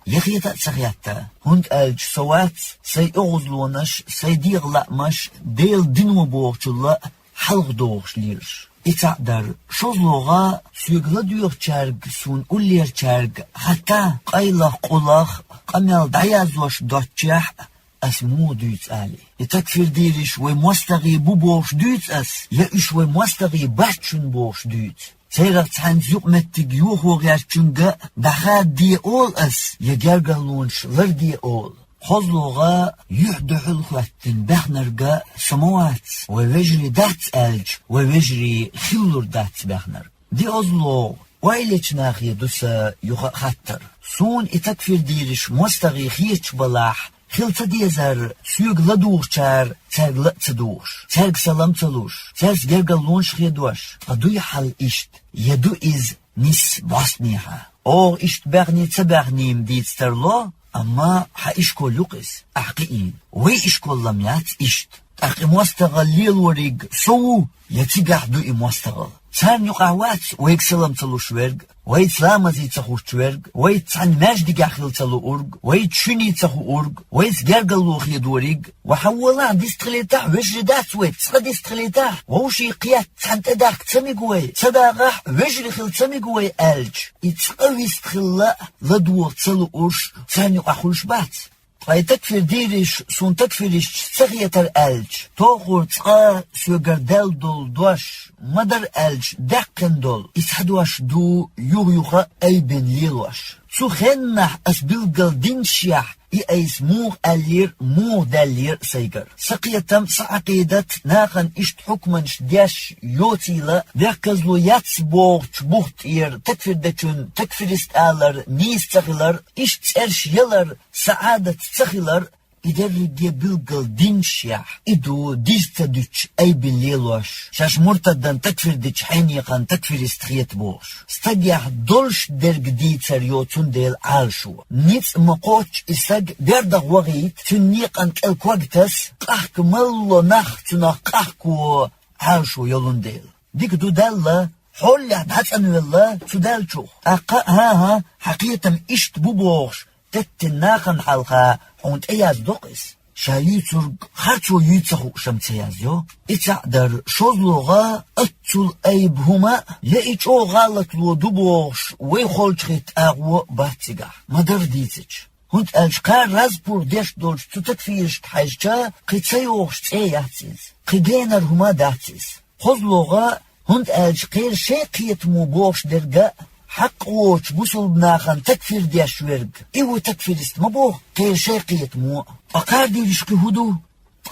يخيتا تسخيتا هند ألج سوات سي أغزلونش سي ديغلامش ديل دينو بوغشلا حلق دوغش ليرش إتعدر شوزلوغا سيغلا ديوغ چارگ سون أولير چارگ حتى قايلة قولخ قميال دعيازوش دوتشاح اسمو دويت آلي يتكفر ديرش ومستغي بوبوش دويت أس يأش ومستغي باتشن بوش دويت سيغر تحان زيوق متك يوخو غيرشنغا دخاد دي أول أس يجرغلونش لر دي أول خزلوغا يحدح الخواتن بخنرغا سموات ووجري دات ألج ووجري خلور دات بخنر دي أزلو وايليش ناخي دوسا يوخا خطر سون يتكفر ديرش مستغي خيش بلاح خلطة ديزر سيوغ لدوغ چار تاگ لأتدوغش تاگ سلام تلوش تاگ جرغلونش خيدوش قدوي حل إشت يدو إز نس باسنيها أو إشت بغني تبغنيم ديت سترلو أما حإشكو لقس أحقيين وي إشكو لميات إشت أخي مستغل ليل وريق سو يتيقح دو مستغل تان يقعوات ويك سلام تلوش ورق ويت لامزي تخوش ورق ويت تان ماجدي قاخل تلو أرق ويت شني تخو أرق ويت جرقلو خيد ورق وحولا ديستخليتاح وجري دات ويت تسخ ديستخليتاح ووشي قيات تان تداك تسميقوي تداغاح وجري خل تسميقوي ألج يتسقوي استخلا لدوغ تلو أرش تان يقاخلش بات فاي تكفر ديرش سون تكفرش تسخيتر ألج توخور تسقا سوغر دل دول دوش مدر ألج دقن دول إسحدوش دو يوغيوخا أي بن ليلوش سو خنح أسبلغل دينشيح إيس موغ ألير موغ دالير سيجر سقيتم سعقيدة ناقن إشت حكمنش دياش يوتيلا بيحكزلو ياتس بوغ تبوغت إير تكفر دچون تكفر استالر نيس تخيلر إشت إرش يلر سعادة تخيلر إدرجي بلغل دينشيح إدو ديجتا دوش أي بالليلوش شاش مرتدن تكفر ديش حينيقان تكفر استخيت بوش استجيح دولش درج ديتر يوتون ديل عالشو نيت مقوش استج دردغ وغيت تنيقان كالكوغتس قحك ملو نخ تنا قحكو عالشو يلون ديل ديك دو دالة حول بحثن والله تدالشو ها حقيقة إشت بوبوش تتناقن حلقة عند اياز دوقس شايترق خارتو يتسخو شمتيازيو اتعدر شوزلوغا اتول ايب هما يأيچو غالت لو دوبوش ويخولچخيت اغو باتيگاح مدر ديتش هند الشقار رازبور ديش دولش تتكفيرش حاجة قيتسيوغش تأياتيز قيدينر هما داتيز خوزلوغا هند الشقير شاقيت موبوش درقا حق ووش بوصل بناخن تكفير دياش ورق ايوه تكفير استمبوه كير شاقيت مو اقار ديرش كهدو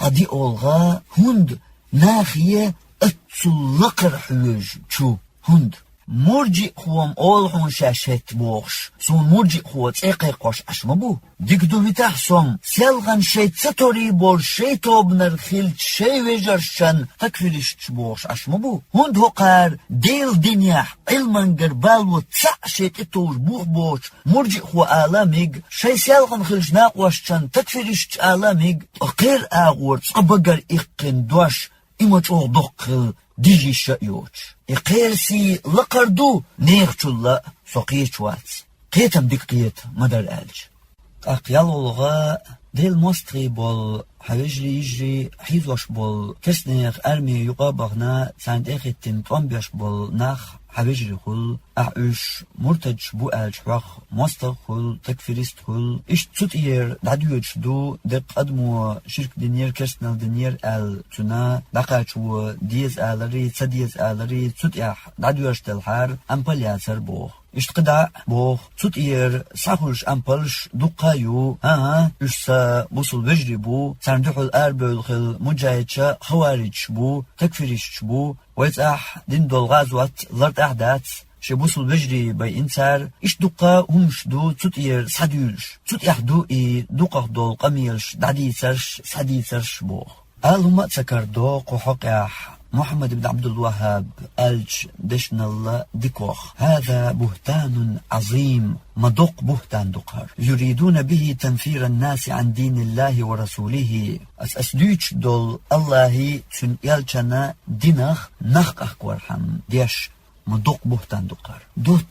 أدي أولغا هند ناخية اتسلقر حيوج شو هند مرجي خوام أولغون شاشت بوغش سون مرجي خوات اقاقوش أشمبو ديكدو بتحسم سيلغن شيت ستوري بول شيتو بنرخيل شي ويجرشن تكفيرش بوغش أشمبو هند هقار ديل دنيا علمان قربال وتسع شيت اتوش بوغ بوش مرجي خو آلاميق شي سيلغن خلش ناقوشن تكفيرش آلاميق أقير آغور أبقر إقن دوش إماج أو دقل ديجي شايوش إقيرسي لقردو نيغشولا سوقيش واتس قيتم ديك مدر ألج أقيال الغاء ديل مصري بول حوجري يجري حيزوش بول كسنيغ أرمي يقابغنا ساند إخيتين طنبيش بول ناخ حوجري خل أعوش مرتج بو ألج وخ مصطر خل تكفيريست خل إش تسوتير دعديوش دو دق أدمو شرك دنير كرسنال دنير أل تنا دقاچو ديز آلري تسديز آلري تسوتيح دعديوش تلحار أمبال ياسر بوخ اشتقدع بوخ تسوتير ساخوش أمبالش دقايو إشسا بوصل بجري بو ساندحو الأربل خل مجايتشا خوارج بو تكفيريش بو ويتأح دين دول غازوات لرد أحداث شبوصل بجري باي إنسار إش دقا همش دو تسوتير ساديولش تسوتيح دو دقاق دول قميلش دعديسرش ساديسرش بوخ هما تسكر دوق وحقيح محمد بن عبد الوهاب ألج دشنال ديكوخ هذا بهتان عظيم مدق بهتان دقر يريدون به تنفير الناس عن دين الله ورسوله أسدوش دول الله تن يالشنا دينخ نخ أخورحم ديش مدق بهتان دقر دوت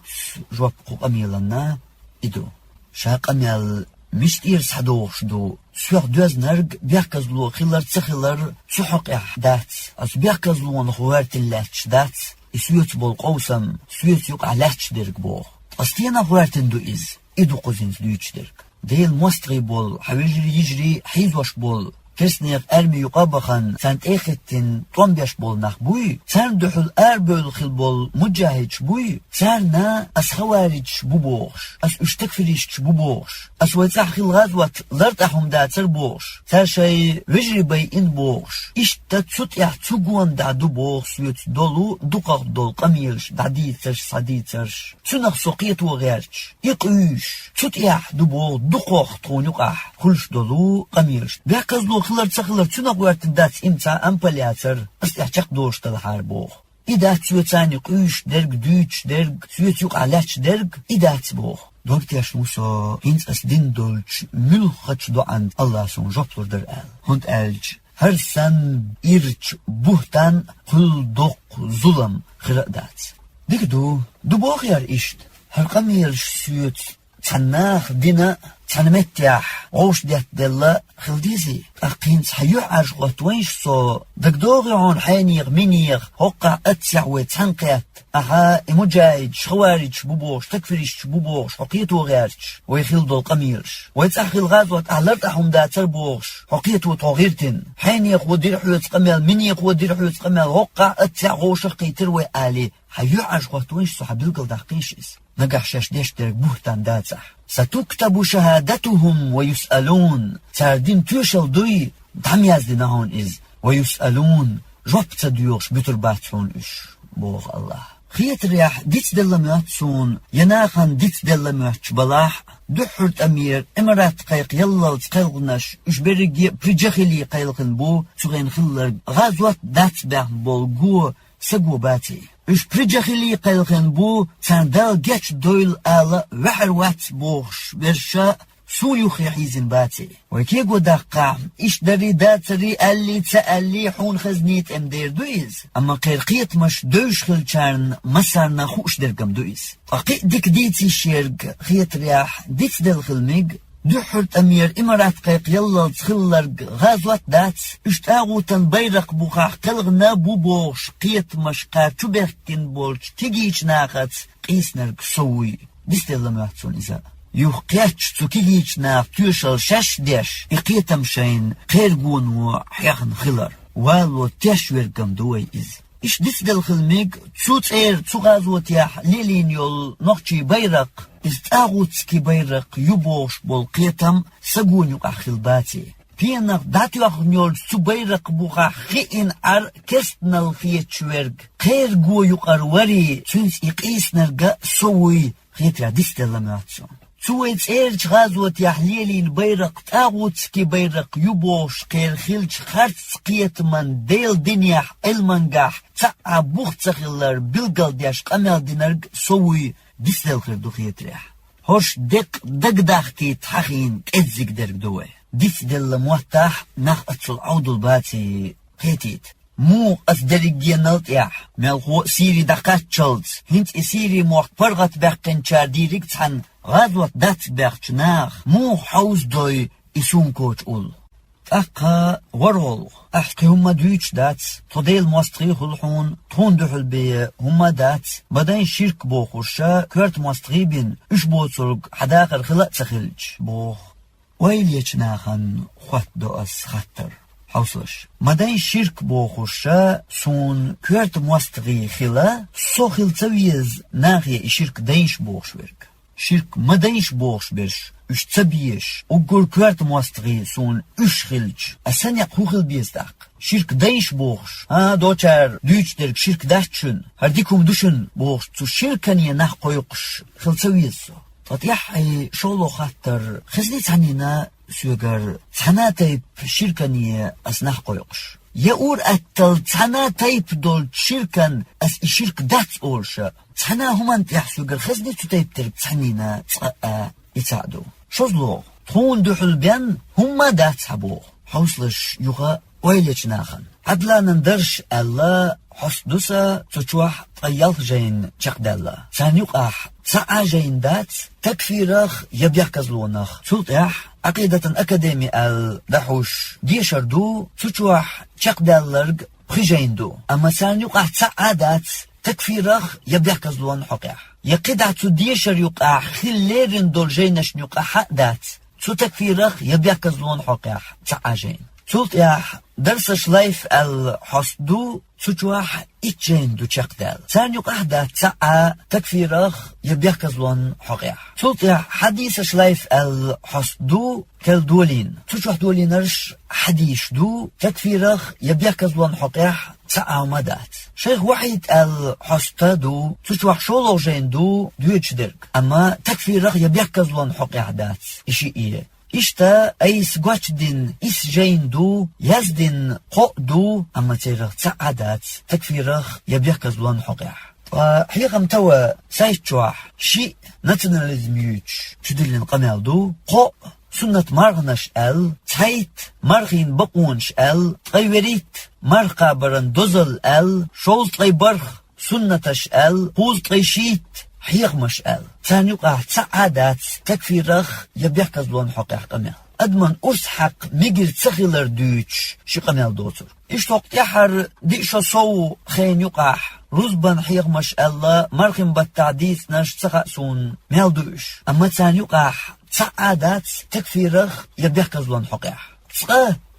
جواب قميلنا إدو شاق أميال مشتير سحدوش دو سوق دوز نرق بيحكزلو خلر تسخلر سحق احداث اس بيحكزلو نخوارت اللاتش دات سويت بول قوسم سويت يقع لاتش درق بوخ استينا خوارتن دو إز إدو قوزين سلويتش درق ديل مستغي بول حويجري يجري حيزوش بول كرسنيق أرمي يقابخن سانت إيختن طنبيش بول نخبوي سان دحل أربل خل بول مجاهدش بوي سارنا أس خوارجش بوبوغش أس اشتكفريش بوبوغش أس ويتسح خل غازوات لرتحهم داتر بوغش سار شاي وجري باي إن بوغش إشتا تسوتيح تسوغوان دعدو بوغش ويت دولو دقاق دول قميلش دعديترش صديترش تسونخ سوقيت وغيرش يقويش تسوتيح دو بوغ دقاق تغونيقح خلش دولو قميلش بيحكزلو خلر تسخلر تسونخ وارتن دات إمتا أمبالياتر أستيحشاق دوش تلحار بوغ إدات سويتاني قويش درق دوش درق سويت يقع لاتش درق إدات بوغ دوكتياش موسى هنس أسدين دولش ملخش دو عند الله سون جبطور در هند ألج هرسان إرج بوهتان قل دوق ظلم خرق دات ديك دو بوغيار إشت هرقم يرش سويت تناخ دينا تنمتيح غوش ديت دلا خلديزي أقين تحيو عجوات وينش صو دقدوغي عون حينيغ منيغ هقع أتسع ويتنقيت أها إمجايد شخوارج بوبوش تكفريش بوبوش حقيتو غيرش ويخلدو القميرش ويتأخي الغازوات أهلرت أحم داتر بوش حقيتو تغيرتن حينيغ ودير حيوت قميل منيغ ودير حيوت قميل هقع أتسع غوش قيتر وآلي حيو عجوات وينش صو حبيلقل دقيشيس نجح شاش در بوهتان داتح ستكتب شهادتهم ويسألون ساردين توشل دوي دعم يازدناهون إز ويسألون جوبت ديوش بترباتون إش بوغ الله خيت رياح ديت دلمياتسون يناخن ديت دلمياتش بلاح دحرت أمير إمرات قيق يلا تقيلغناش إش برقي برجخلي قيلغن بو تغين خلر غازوات دات باه بولغو سقو باتي إش برجخلي قيلغن بو تاندال جيتش دويل آلا وحروات بوغش برشا سوليو خيحيزن باتي وكيقو دقع إش داري داتري اللي تسألي حون خزنيت امدير دويز أما قيرقيت مش دوش خلچارن مسارنا خوش درقم دويز أقيق ديك ديتي شيرق خيت رياح ديت دل خلميق دحرت أمير إمارات قيق يلا تخلر غازوات دات اشتاغوتن بيرق بوخاح قلغنا بوبوش قيت مشقا تبهكين بولش تيجيش ناقت قيسنرق سوي ديستيلا مهتسون إذا يوقيتش تكيجيش ناق تيوشل شاش ديش إقيتم شين قيرقون وحيخن خلر والو تشويرقم دوي إز إش ديستيل خلميق تسوت تسوغازوت ياح ليلين يول نوخشي بيرق استاغوتسكي بيرق يبوش بول قيتم سقون يقع خلباتي بينك داتي أخنيول سبيرق بوخا خين أر كستنا الخيت شويرق خير قو يقروري تنس إقيس نرقى سوي خيت راديست اللماتسون سويت إيرج غازوت يحليلي البيرق تاغوتسكي بيرق يبوش خير خيلج خارتس قيت من ديل دنياح المنقاح تاع بوخ تخيلر بلقل دياش قمال دينرق سوي ديست الخير دو خيت ريح هوش دق داختي تحخين كأزيك درق دوي ديس دل موتاح ناخ أتصل عود الباتي خيتيت مو أصدرق دينالت ياح ملخو سيري دقات شلز هنت إسيري موخ برغت بحقن شار ديريك تحن غازوات دات بحق ناخ مو حوز دوي إسون كوش أول أقا ورول أحكي هما دويتش دات توديل مواستغي خلحون تون دوحل بي هما دات بدين شرك بوخوشا كورت مواستغي بين إش بوصلق حداخل خلاق تخلج بوخ ويليش ناخن خوات دو أس خطر حوصلش مدين شرك بوخوشا سون كورت مواستغي خلا سو خل تسويز ناخي إشرك دينش بوخشورك شرك مدينش بوخش برش اش تبيش وقول كوارت مواستغي سون اش خلج اسان يقوخل بيزداق شرك دينش بوخش دوچار دوچ درك شرك داشتشن هرديكم دوشن بوخش تو شركن ينح قويقش خلصويزو تطيح شولو خاطر خزنيت عنينا سوغر تحناتي شركني اسنح قويقش يقول أتل تحنا تايب دول شركن أس إشرك دات أولشا تحنا همان تيحسو قر خزني تايب ترك تحنينا تقاء يتعدو شوزلو تخون دوحل بيان هما دات حبو حوصلش يوغا ويليش ناخن عدلا نندرش ألا حسدوسا تشوح طيال جين شقدالا سانيوقاح ساعة جين دات تكفيرخ يبيحكزلونخ سلطيح عقيدة أكاديمي الدحوش ديشردو تشوح شقدالرق بخيجيندو أما سانيوقاح ساعة دات تكفيرخ يبيحكزلون حقيح يقيدع تديشر يوقع خليرن دول جينش نيوقع حق دات تو تكفيرخ يبيحكزلون حقيح ساعة جين سلطيح درس شلايف الحسدو تشوح إتجين دو تشقدال سانيوق أحدى ساعة تكفيرخ يبيحكزلون حقيح سلطيح حديث شلايف الحسدو كالدولين تشوح دولينرش حديث دو تكفيرخ يبيحكزلون حقيح ساعة ومدات شيخ وحيد الحسدو تشوح شولو جين دو درك أما تكفيرخ يبيحكزلون حقيح دات إشي إيه إشتا أي سقوش دين إس جين دو يزدين قو دو أما تيرخ تعادات تكفيرخ يبيحكزلون حقيح وحقيقة متوى سايت جواح شيء ناتشناليزم يوتش تدلين قمال دو قو سنة مرغنش تايت مرغين بقونش تغيوريت مرقا برن دوزل شوز تغي برخ سنتش قوز تغي شيت حيغ مشقال تانيوقع تعادات تكفيرخ يبيحكزلون حقيح قمال أدمن أرسحق ميجر تسخيلر دوتش شي قمال دوتر إش توقت يحر ديشا صو خين يقاح رزبان حيغ مشقال مرخم بالتعديث ناش تسخأسون مال دوش أما تانيوقع تعادات تكفيرخ يبيحكزلون حقيح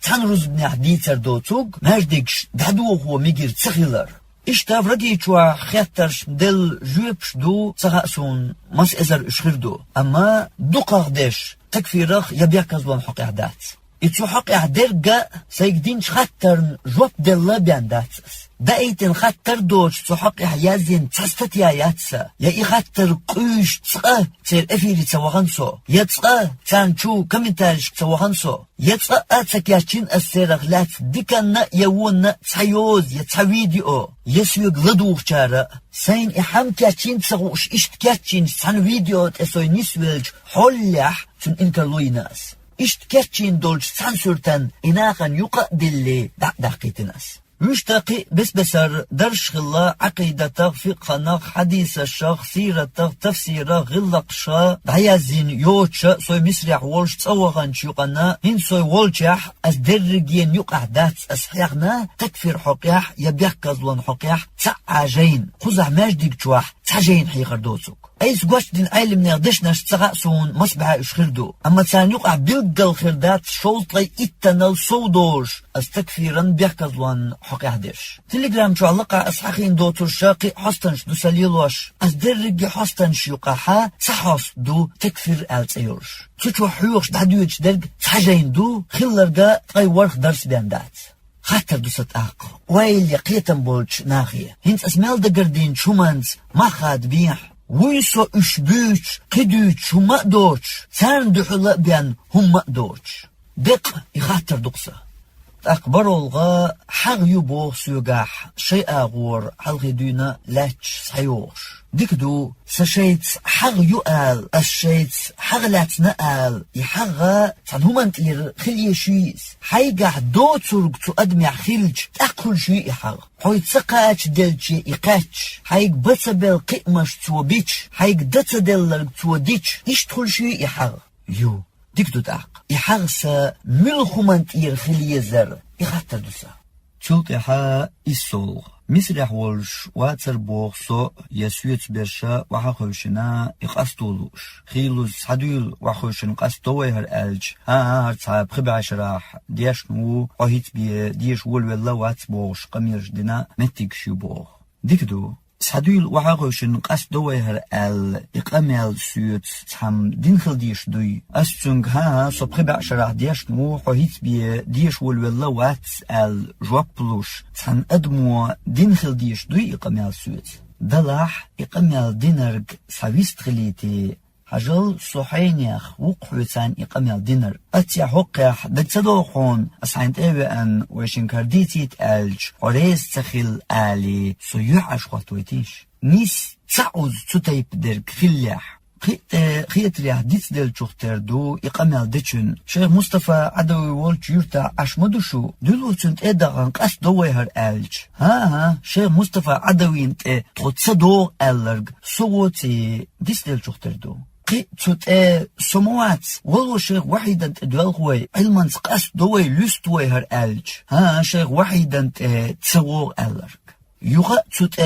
تان رزبني حديثر دوتوغ ماجدكش دهدوه هو ميجر تسخيلر إشتا فرقيتوا خياترش دل جوبش دو تغاسون مس إزر إشخردو أما دو قاقدش تكفيرخ يبيحكزلون حقيح دات إتسو حقيح درقا سيقدينش خاترن جوب دل لابيان داتس دايتن خاتر دوش تسو حقيح يازين تستطيع ياتسا يا إخاتر قوش تسقى تير أفيري تسوغنسو يتسقى تانشو كمنتالش تسوغنسو يتسقى تسكياشين السيرغلات ديكنا يوون تسيوز يتسويديو يسويق لدوغ جارة سين إحام كياشين تسغوش إشت كياشين سان فيديو تسوي نسويلج حوليح تن إنكالويناس إشت كياشين دولج سانسورتن إناغن يقدلي دقيتناس مشتاقي بسر درش غلا عقيدة فقه حديث الشيخ سيرة تفسير غلق شا دعيازين يوتش سوي مسرح والش تصوغن شيقنا هن سوي والجح از درجين يقع دات اسحيقنا تكفير حقيح يبيحكزلون حقيح تعاجين خزع ماجدك جواح تعجين حيقر دوتسوك ايس قوش دين علم نغدش نشتغسون مصبح اشخردو اما تان يقع بلقل خردات شولطي اتنال صودوش استكفيرا بيحكزوان حقي هدش تليجرام شو علقا اسحاقين دوتر شاقي حستنش دو سليلوش ازدرقي حستنش يقاحا سحوس دو تكفير التيورش تشو حيوش دعدوش درق سحجين دو خلرقا تغي ورخ درس داندات خاطر دوست اق ويل يقيتن بولش ناخيه هنت اسمال دقردين شومانز ما خاد بيح ويسو اشبوش قدوش شو مقدوش سان دحلا بيان هم مقدوش دق يخاطر دقسه أكبر الغا حق يبوغ سيوغاح شيء أغور حلغي دونا لاتش سحيوش ديكدو سشيت حق يؤال الشيت حق لاتنا آل يحغا تنهمان تير خلي شويز حيقع دو ترق تقدمي خلج تأكل شوي يحغ حوي تسقاش دلجي يقاتش حيق بتسبل قئمش توبيتش حيق دتسدل توديتش يشتخل شوي يحغ يو ديكدو داق يحغسا ملخمان تير خلي زر يخاطر دوسا تلقيها إسول مسرح والش واتر بوغسو يسويت برشا وحاخوشنا يقاستولوش خيلوز حدول وحوشن قاستوي هر ألج هار تعب خبع شراح ديشنو وهيت بيه ديش والولا وات بوغش قميرش دينا متيك شو بوغ ديكدو سحدول وحاغوشن قاستوي هر ال إقامل سيوت تحم دين خلديش دوي أستنغ ها صبخبع شراح ديشنو وهيت بيه ديش والولا وات ال جوابلوش تحن أدمو دين خلديش دوي إقامل سيوت دلاح إقامل دينرغ ساويست خليتي حجل صحينيخ وقحوتان إقامل دينر أتيا حقيح دكتدوخون أسعين أن ويشن كارديتي تألج وريز تخيل آلي سيوح أشخواتويتيش نيس تعوز تتايب درك خليح خيت ريح ديت دل تشوختردو إقامل ديشن شيخ مصطفى عدوي والج يرتع أشمدوشو دلو تنت إدغان قاس دوي هر ألج ها شيخ مصطفى عدوي انت تغتصدو ألرغ صوتي ديت دل تشوختردو تut سموات والله شيخ وحيدا تدوالغوي علما تقاس دوي لستوي هر ألج ها شيخ وحيدا تسوو ألرغ يوغا تut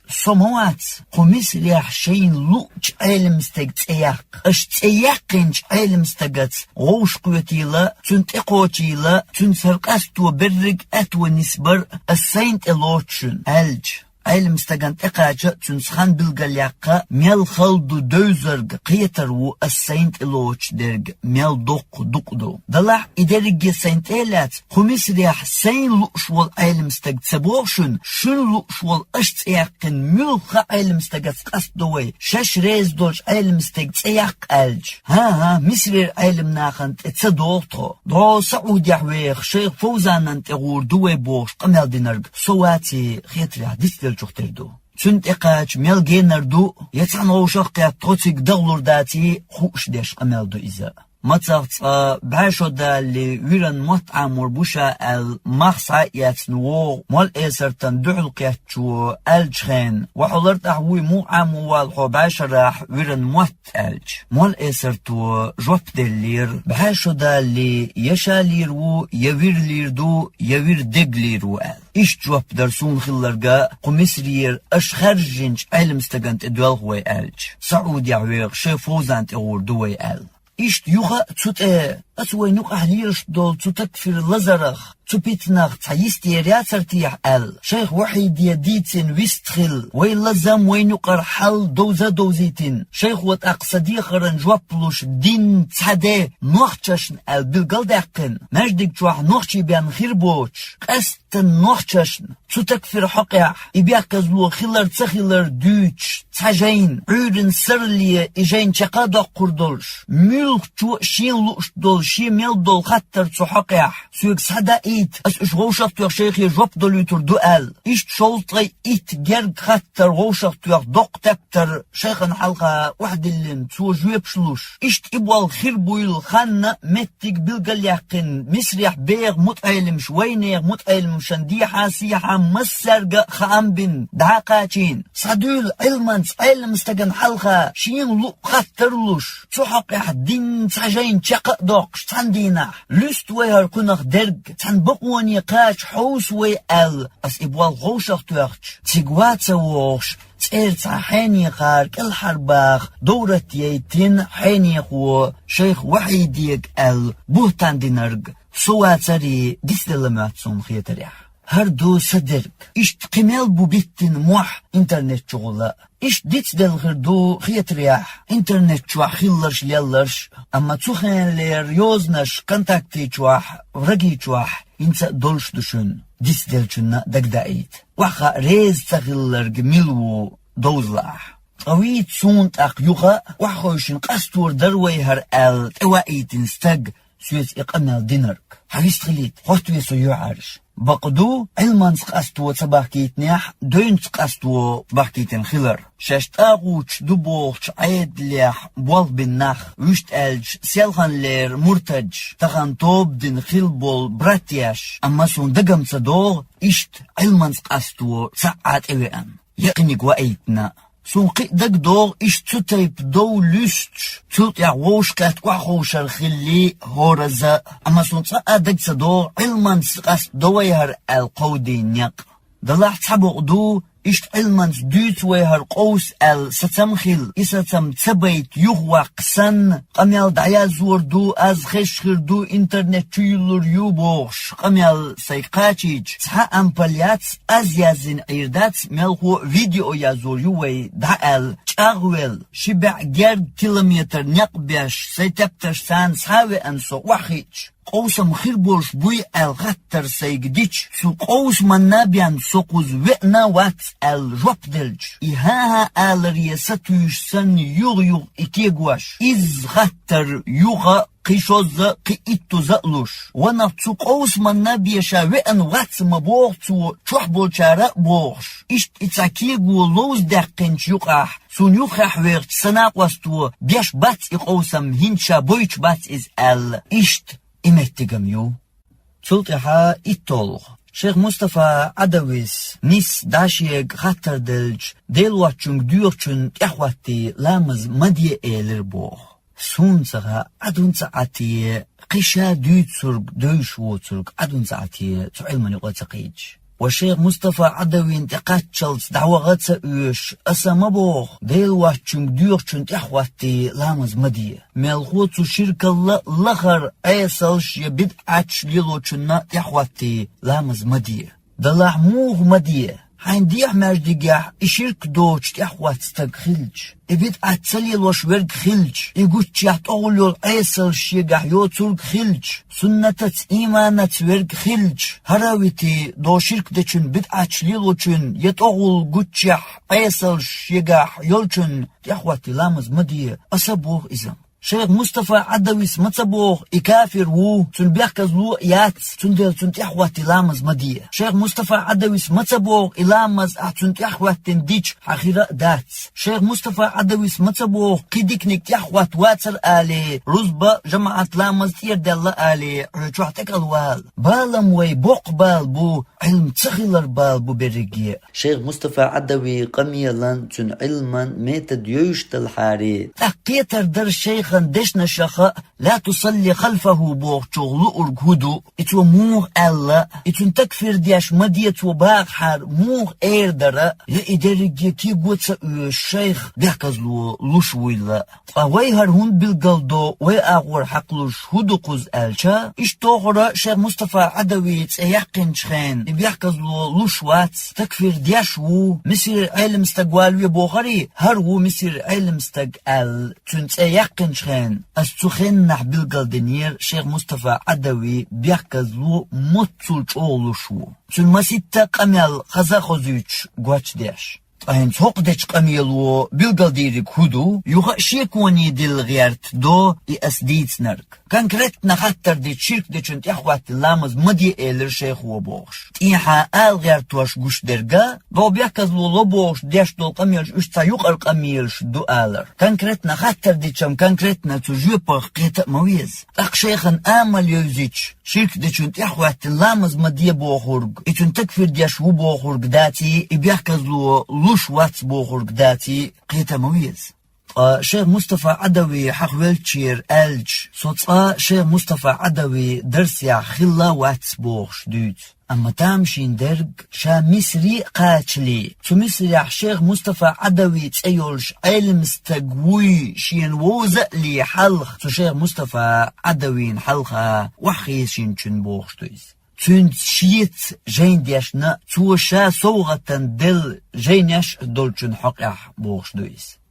سموات قميس رياح شين لوج علم استقت اياق اشت اياقينش علم استقت غوش قوتيلا تنت اقوتيلا تنت سرقاستو برق اتو نسبر السينت الوتشن ألج علم استقنت اقاجة تنسخان بالقلياقة ميل خلدو دوزرق قيتر و السينت الوش درق ميل دقدو دلع ادرق سينت ايلات خميس رياح سين لؤش والعلم استقت سبوغشن شن لؤش والاشت اياقن ملخ علم استقت قصدوي شاش ريز دولش علم استقت اياق ألج ها مصرير علم ناخنت اتسدولتو دو سعود يحويخ شيخ فوزان انت غور دوي بوش قمال دينرق سواتي خيت رياح ديستل تشوختردو سنت اقاج ميل جينردو يتعن غوشاق قيات توتيك دغلور داتي خوش ديش قمال دو إزا متغط بعشو دا اللي ويرن مطعم وربوشا المخصع يتنوو مال ايسرتن دعو القياتشو الجخين وحولرت احوي مو عامو والحو بعشراح ويرن موت الج مال ايسرتو جوب دلير بعشو دا اللي يشا ليرو يوير ليردو يوير دق ليرو إيش جواب درسون خلرقا قميسرير أشخرجنش علم استقنت ادوالغوي ألج سعود يعويق شيفوزانت اغور دوي أل إيش يوغا تسوت أسوي نوق أهليرش دول تتكفر لزرخ تبيتناغ تحيستي رياترتيح أل شيخ وحيد يديتين ويستخل ويلزم وينقر حل دوزيتين شيخ واتأقصدي خرن جوابلوش دين تحدي نوحششن أل بالقلدقن مجدك جواح نوحشي بيان خيربوش قستن نوحششن تتكفر حقيح إبياكزلو خلر تخلر دوش تحجين عورن سرلي إجين شقادق قردولش ملخ جو شين لوش دول شي ميل دول خطر تحقيح سوك سحدا أس إش غوشق تيغ شيخي جوب دوليتر دوال إش شولطي إت جرق خطر غوشق تيغ دوق تبتر شيخن حلقة واحد اللي تو جويبشلوش إش تقبوال خير بويل خانة متك بالقليقن مسريح بيغ متعلم شوينيغ متعلم شنديحة سيحة مسرق خامبن دعاقاتين صدول علمان علم استقن حلقة شين لو خطرلوش تحقيح دين تحجين شاق دوق بقش تندينا لست ويهر كنخ درج تن بقوني قاش حوس وي ال أس إبوال غوشخ توخش تيقوات سووش تيرتا حيني خار كل حرباخ دورة يتين حيني خو شيخ وحيديك ال بوهتان دينرج سواتري ديستلماتسون خيتريح هردو صدرك اشت قمال بوبيتن موح انترنت شغلا اشت ديت دل هردو خيتريح انترنت شوح خيلرش ليلرش اما تسوخين لير يوزنش كونتاكتي شوح ورقي شوح انت دولش دشن ديت دل شنا دقدايت وحا ريز تغلرج ملو دوزلاح قويت سونت اق يوغا وحوشن قستور دروي هر ال توايت انستق سويت اقمال دينرك حريست خليت خوتوي سيو عارش بقدو علمان سقاستو تباكيتنيح دوين سقاستو باكيتن خلر شاشت اغوش دوبوخش عيد ليح بوال بالنخ وشت الج سيالخان لير مرتج تخان توب دين خلبول براتياش اما سون دقم صدوغ اشت علمان سقاستو ساعات اويان يقنق وايتنا سونقي دق دوغ إش تتيب دو لستش تلت يعوش كات وحوش الخلي هورزا أما سونصا دق صدوغ علمان سقاس دويهر القودين يق دلاح تحبق دو إشت علمان دوت ويهر قوس ستمخل إستم تبيت يغوى قسن قميال دعيا زور دو از خشخر دو انترنت تيولر يوبوش قميال سيقاتيج تحا أمباليات از يازين عيردات ملخو فيديو يازور يوي دعال تاغويل شبع جرد كيلومتر نقبيش سيتبتش سان ساوي أنسو وحيج قوسم خيربولش بوي الغتر سيجديش سو قوس من نبيان سوقوز وقنا وات الجوبدلج إيهاها رياستوش سن يغيغ إكيغواش إز غتر يغا قيشوز قيئتو زقلوش ونفتو قوس من نبيشا وقن وات مبوغتو چوحبول شارق بوغش إشت إتاكيغو لوز دقنش يقاح سون يخح ويغت سناقوستو بيش بات إقوسم هنشا بويش بات إز إشت إمتقميو تلتحا إتولغ شيخ مصطفى عدويس نيس داشيغ خطر دلج ديلواتشنگ ديوخشن تحواتي لامز مدية إيلر بوغ سون سغا عدون ساعتي قشا دوت سرق دوش ووتسرق عدون ساعتي تعلمني قوتقيج والشيخ مصطفى عدوين تقاتشلت دعوة غتسا اوش اسا مبوغ ديلواتشنگ ديوخشن تحواتي لامز مدية ملغوتو شرك الله لغر ايسالش يبد عتش ليلوچنا تحواتي لامز مدية دلاح موغ مدية حين ديح ماجدقاح إشيرك دوش تحوات ستقخلج إبيت أتسلي الوش ورق خلج إيقوش يحتغل يول أيسل شيقاح يوترق خلج سنة إيمانة ورق خلج هراويتي دو شرك دچن بيت أتشليلوچن يتغل قوش يح أيسل شيقاح يولچن تحواتي لامز مدية أسابوه إزم شيخ مصطفى عدويس متصبوغ إكافر وو تن بيحكز لو يات تن ديل تن تحواتي لامز مدية شيخ مصطفى عدويس متصبوغ إلامز تن تحواتين ديش حخيرة دات شيخ مصطفى عدويس متصبوغ قيديكنك تحوات واتر آلي رزبة جماعة لامز تيردل آلي رجوحتك الوال بالم وي بوق بال بو علم تخيلر بال بو برقية شيخ مصطفى عدوي قميلا تن علما ميت ديوش تلحاري تحقيتر در شيخ دشنا شخا لا تصلي خلفه بوغ شغل أرقهدو إتو موغ ألا إتو تكفر دياش مدية وباغ حار موغ إيردرا يأدرق يكي قوتسا الشيخ بيحكزلو لشويلا ويهر هون بالقلدو ويأغور حقلوش هدو قز ألشا إشتوغرا شيخ مصطفى عدوي تسيحقن شخين بيحكزلو لشوات تكفر دياش وو مسير علم استقوال ويبوغري هرو مسير علم استقال تسيحقن شخين أستخين نح بالقلدنير شيخ مصطفى عدوي بيحكزلو متصل شو ثم ستة قميل خزاخوزيوش قواتش ديش أين تقدش قميلو بالقلديرك هدو يوغا شيكوني دل غيرت دو إأسديت نرك كانكريتنا خطر دي شرك دي چنت إخوات اللامز مدي إيلر شيخ وبوغش إيحا آل غيرت واش قوش درقا دو بيحكزلو لبوغش ديش دول قميلش اشتا يقر قميلش دو آلر كانكريتنا خطر دي چم كانكريتنا تجوبر قيتا مويز أخ شيخن آمل يوزيش شرك دي چنت إخوات اللامز مدي بوغرق إچن تكفر ديش وبوغرق داتي بيحكزلو لوش وات بوغرق داتي قيتا مويز شيخ مصطفى عدوي حقولتشير ألج صوت شيخ مصطفى عدوي درس يا خلا واتسبوخ دوت أما تامشين درج شا مصري قاتلي تو مصري شيخ مصطفى عدوي تأيولش علم استقوي شين ووزألي حلخ تو شيخ مصطفى عدوي حلخة وحيشين بوخ دوت تون شيت جين ديشنا تو شا صوغة دل جينيش دولشن حقيح بوخ دوت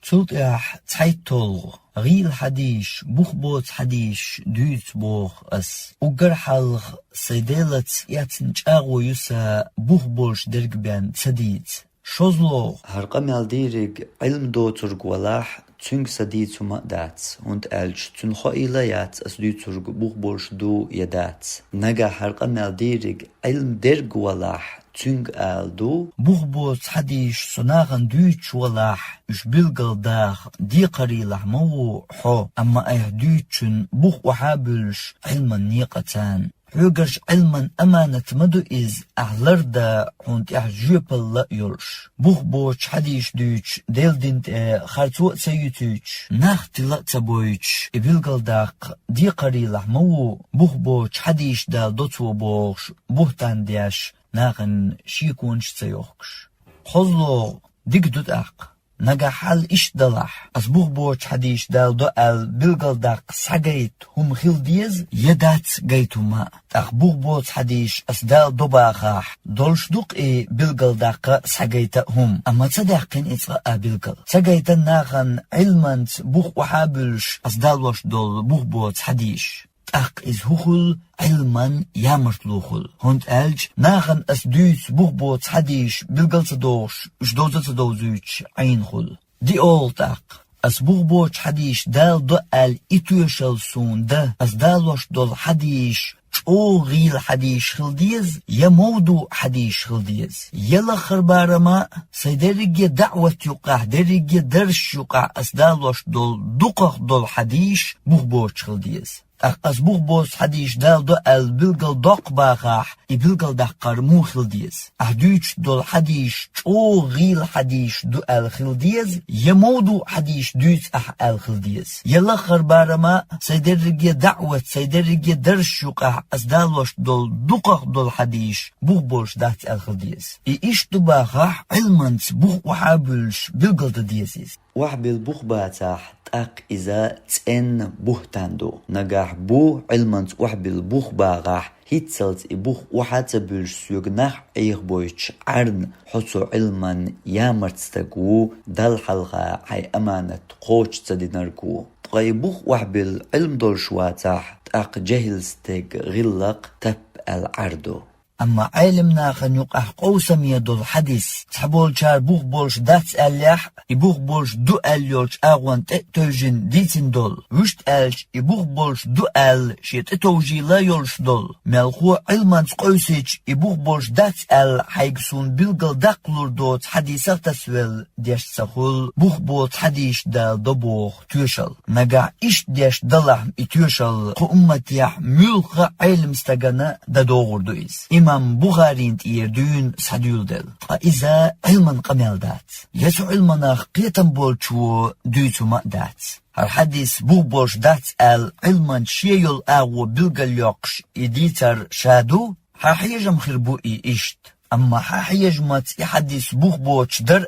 تلت تحيطل غيل حديش بوخ حديش دوت بوخ اس وقر حلخ سيدالت ياتنج اغو يسا بوخ بولش درقبان سديد شوزلو هرقم الديرق علم دوترق ولاح تنگ سديد سما دات und elch tun khoila yat as du zurg buch bolsch du yadat naga harqam aldirig ilm derg walah تنگ الدو بوخ حديش صناغن دوتش ولاح اش بالقلداخ دي قريلح مو حو اما اهدوتشن بوخ وحابلش علما نيقتان حوغرش علما امانة مدو از اهلردا حونت احجوبل لا يولش بوخ حديش دوتش ديل دينت خارتو سيوتوتش ناخت لا تبويتش بالقلداخ دي قريلح مو بوخ حديش دال دوتو بوخش بوهتان دياش ناغن شيكونش تسيوخكش خزلو ديك دوت اق ناغا حال اش دلح اسبوخ حديش دال دو ال بالقل داق ساقايت هم خيل ديز يدات قايتوما اخبوخ حديش اس دال دو باخاح دولش دوق بالقل داق ساقايت هم اما تصدقين اتغاء بالقل ساقايت ناغن علمانت بوخ وحابلش اس دال وش دول بوخ حديش اق از هوخل علمان يامرتلوخل هونت ألج ناخن أسدوت بوخ حديش بالقلت دوش اش دوزت دوزوش عين خل دي أولت اق أس بوخ حديش دال دو أل إتوشل سون ده أس دالوش دول حديش او غيل حديش خلديز يا موضوع حديش خلديز يلا خربارما سيدرجي دعوة يقع درجي درش يقع أس دالوش دول دقق دول حديش بوخ خلديز أس بوخ حديش دال دو ال بالقل دوق باخاح بالقل دقر مو خلديز أهدوش دول حديش او غيل حديش دو ال خلديز يا موضوع حديش دوت ال خلديز يلا خربارما سيدرجي دعوة سيدرجي درش يقع أس دالوش دول دقق دول حديش بوخ دات ال خلديز إيش دو باخاح علمانت بوخ وحابلش بالقل ديزيز وحبل بوخ باتاح اق إذا تن بوهتاندو نجاح بو علمانت وحبل بوخ باغاح هيتسلت بوخ وحاتبلش سيغناح ايغ بويتش عرن حسو علمان يامرتستقو دال حلقة حي أمانة قوش تدينركو بوخ وحبل علم دول شواتاح اق جهلستق غلق تب العردو أما علمنا خن يقع قوسم يدل حديث تحبول شار بوخ بولش داتس أليح يبوخ بولش دو أليولش أغوان تأتوجن ديتن دول وشت ألش يبوخ بولش دو أل شيت أتوجي لا يولش دول مالخو علمان تقوسيج يبوخ بولش داتس أل حيقسون بالقل داقلور دوت حديثة تسويل ديش تسخول بوخ بولت حديش دال دبوخ توشل نقع إش ديش دلح يتوشل قو أمتيح ملخ علم استغانا دا دوغر دويز إمام بخاري يردون سعديول دل إذا علما قميل دات يسو علمنا قيتن بولشو دوتو ما دات الحديث بوش دات علما شيول أغو بلغل يوقش إديتر شادو حيجم خربوئي إشت أما حيجمت يحدث بوش در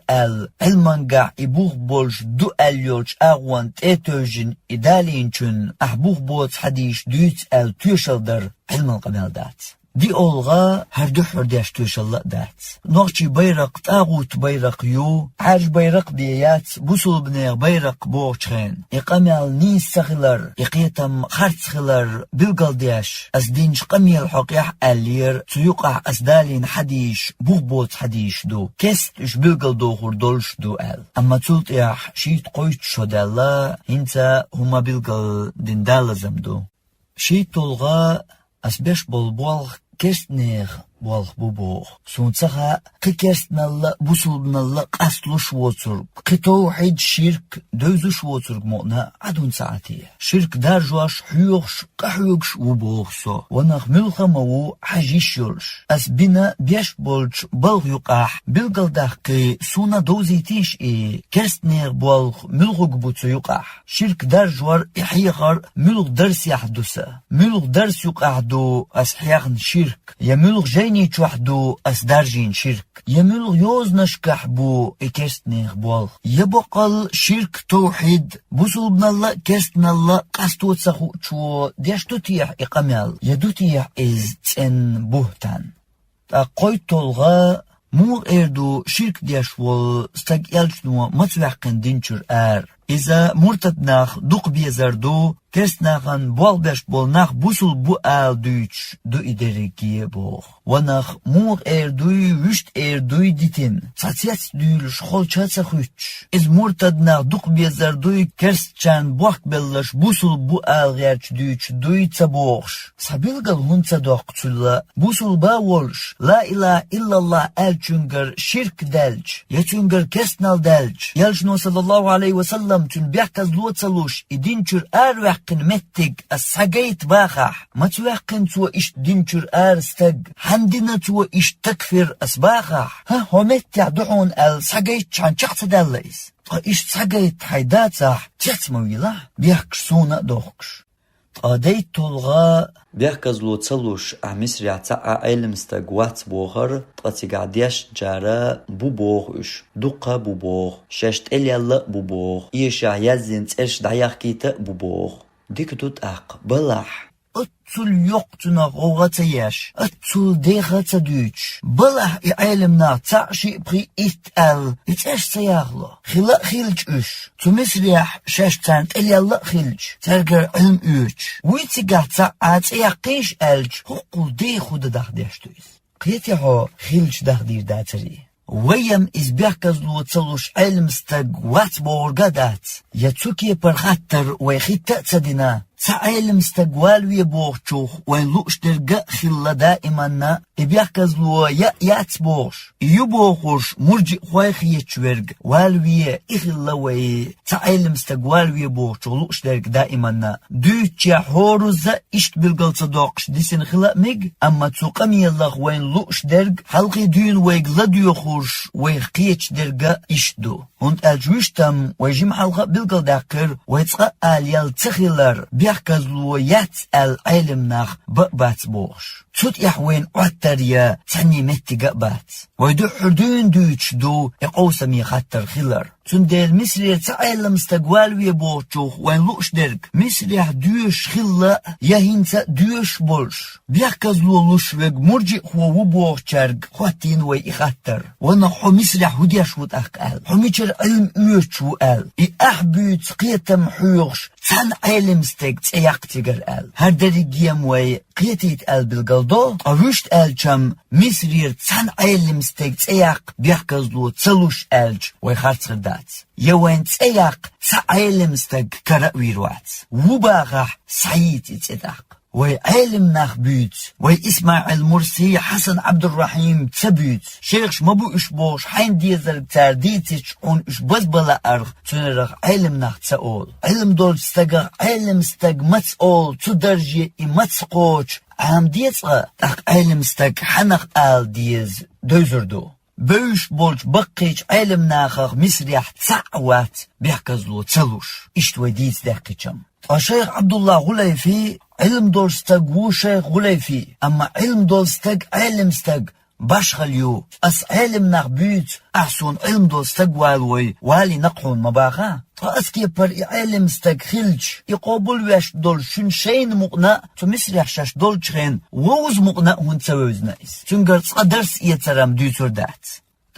علما قاع بوش دو يولش أغوان تيتوجن إدالين چون بوش حديث دوت توشل در علما قميل دات دي أولغا هردو حرديش توشل دات نوغشي بيرق تاغوت بيرق يو عاج بيرق ديات بوصل بنيغ بيرق بوغشخين إقاميال نيس سخلر إقيتم خارت سخلر بالقل دياش أسدينش قميل حقيح ألير سيوقع أسدالين حديش بوغبوت حديش دو كست إش بالقل دوغر دولش دو أما تلت إح شيت قويت شودالا هنتا هما بالقل دين دالزم دو شيت تلغا أسبش بولبولغ كستنيغ والخ بوبوخ سونتها قكرستنا بوسلنا قاسلوش ووتر قتوحيد شرك دوزوش ووتر مؤنا عدون ساعتي شرك دارجواش حيوخش قحيوكش وبوخسو ونخ ملخ مو حجيشولش اس بنا بيش بولش بلغ يقاح بلغل داقي سونا دوزيتيش كرستنير بولخ ملغ بوتو يقاح شرك دارجوار إحيغر ملغ درس يحدث ملغ درس يقاحدو اس حياغن شرك يا ملغ جيني توحدو اس دارجين شرك يا ملغ يوز نشكح بو كرستنير بولخ يبقل شرك توحيد بوسلبنا الله كرستنا الله قاستو تسخو چو ديشتو تيح إقامال يدو تيح إز تن بوهتان قوي تولغا مور إردو شرك ديشوال ستاق يالجنو متوحقن دينچر إذا مرتدناخ دوق بيزردو كرسناخن بوالبش بولناخ بوسل بو آل دويتش دو إدريكيه بوخ وناخ مور إردوي وشت إردوي ديتين ساتيات دويلش خولچاتسا خوش إز مرتدناخ دوق بيزردوي كرسچان بوخ بلش بوسل بو آل غيرچ دويتش دويتسا بوخش سابيلغل هنسا دوقتسولا بوسل باولش لا إله إلا الله آلچونگر شرك دلج يچونگر كرسنال دلج يالجنو صلى الله عليه وسلم تون بيحكز لوتسلوش إدينچر وقن متج السجيت باخح ما توقن تو إش دينچر استج حندنا تو إش تكفر أسباخح ها همت دعون السجيت شان شخص دليس إش سجيت حيدات صح تسمويلا بيحكسونا دوخش قاديت تلغى بيحكز لو تسلوش عميس ريعتا علمستك وات بوغر تقاتيقاديش جارا بوبوغش دوقا بوبوغ شاشت إليالا بوبوغ إيشا يزين تأش دعياق كيتا بوبوغ ديك دوت بلح اتول يقتنا غوغتياش اتول ديغتا دوتش بلح إعلمنا تعشي بري إتال إتاش سياغلا خلا خيلج إش تمسريح شاشتان إليالا خيلج ترجر علم إوش ويتيقاتا عاتيقيش ألج هقل دي خود داخديشتويس قيتيحو خيلج داخدير داتري ويم إزبيحكز لو تسلوش علمستق وات بورغادات يتسوكي برخاتر ويخيتا تسدنا تعلم استقوال ويبوغشوخ وين لوش درقا خلا دائما إبيحكز لو ياتبوغش يبوغش مرجي خوايخ يتشورغ والوي إخلا وي تعلم استقوال ويبوغشوخ لوش درق دائما دوتشا حورزا إشت بالقلصة دوغش ديسن خلا ميج أما تسوقمي الله وين لوش درق حلقي دون ويغ لديوخوش ويخيتش درقا إشتدو هند الجوشتم ويجيم حلقة بالقل داقر ويتسقى آليال تخيلر بيحكزلو يتسأل علم ناخ بقبات بوش تسوت يحوين عطريا تاني متقى بات ويدو حردون دوتش دو يقوسمي خطر خيلر تنديل مصري تعلم استقوال ويبوغشوخ وين لوش درك مصري دوش خلا يهينسا دوش بولش بيحكزلو لوشوغ مرجي هو وبوغشارغ خواتين وي إخطر ونحو مصري هديش ود أقال حميشر علم اوشو آل أحبوت قيتم حيوغش تان علم استيق تياقتيقر آل هر دريقيام وي قيتيت آل بالقلدو أروشت آل چم مصري تان علم استيق تياق بيحكزلو تسلوش آلج وي خارتر دات يوين تياق تعلم استيق كرأويروات وباغح سعيد اتداق وعلم ناخ بيت وإسماعيل مرسي حسن عبد الرحيم تبيت شيخ مبو إشبوش حين ديزر تارديتش عن إشباز بلا أرغ تنرغ علم ناخ تسأول علم دول استقر علم استق متسأول تدرجي متسقوش عام ديزر علم استق حنق آل ديز دوزردو بوش بولش بقيش علم ناخر مصريح تعوات بيحكزلو تسلوش اشتوى ديز داقيشم الشيخ عبد الله غليفي علم دول استق وو شيخ غليفي أما علم دول استق علم استق باشغليو أس علم ناخ بيوت أحسن علم دول استق والي نقحون مباخا أسكي بر علم استق خلج يقابل ويش دول شنشين مقنع تمسريح شاش دول چخين ووز مقنع هون تسويز نايس تنقر تقدرس يترام دوتر دات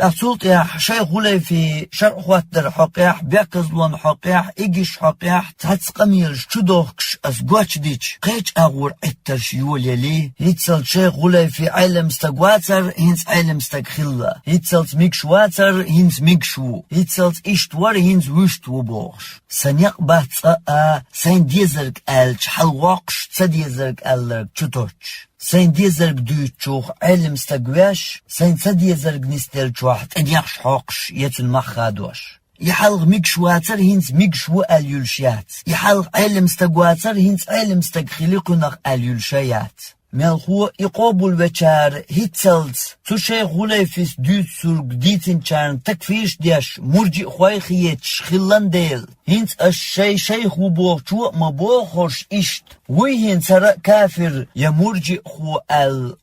أصولت يا شيخ غليفي شرح خواتر حقيح بيكزلون حقيح إيجيش حقيح تهتسقميرش تدوخكش أسقواتش ديش قيش أغور عترش يولي يتسل شيخ غليفي علم استقواتر هنس علم استقخلا يتسلت ميكشواتر هنس ميكشو يتسلت إشتوار هنس وشتو بوغش سنيق باتسقا سين ديزرك ألش حلواقش تديزرك ألرك تشتوش سين ديزرق دوتشوخ علم استقواش سين سديزرق نستل شوحت ان يخش حوقش يتن مخادوش يحلق ميكشواتر هينس ميكشو اليولشيات يحلق علم استقواتر هينس علم استقخلقنق اليولشيات ملخو يقوبل وچار هيتسلت تشي غليفيس دوت سرق ديتن چارن تكفيش ديش مرجي خواي خيتش خلان ديل هينس الشي شيخو بوغچو مبوخوش اشت وي هينس را كافر يا مرجي خو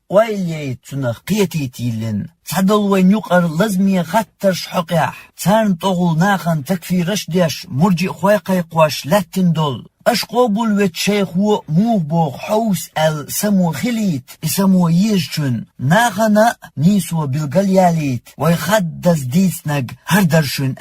ويلي تنخ قيتي تيلن تعدل وين يقر لازمي خطر شحقيح تارن طغل ناخن تكفيرش ديش مرجي خواي قيقواش لاتن دول أشقوبل وتشيخ وموبوغ حوس سمو خليت سمو يجشن ناغنا نيسو بالقلياليت ويخدس ديسنق هردرشن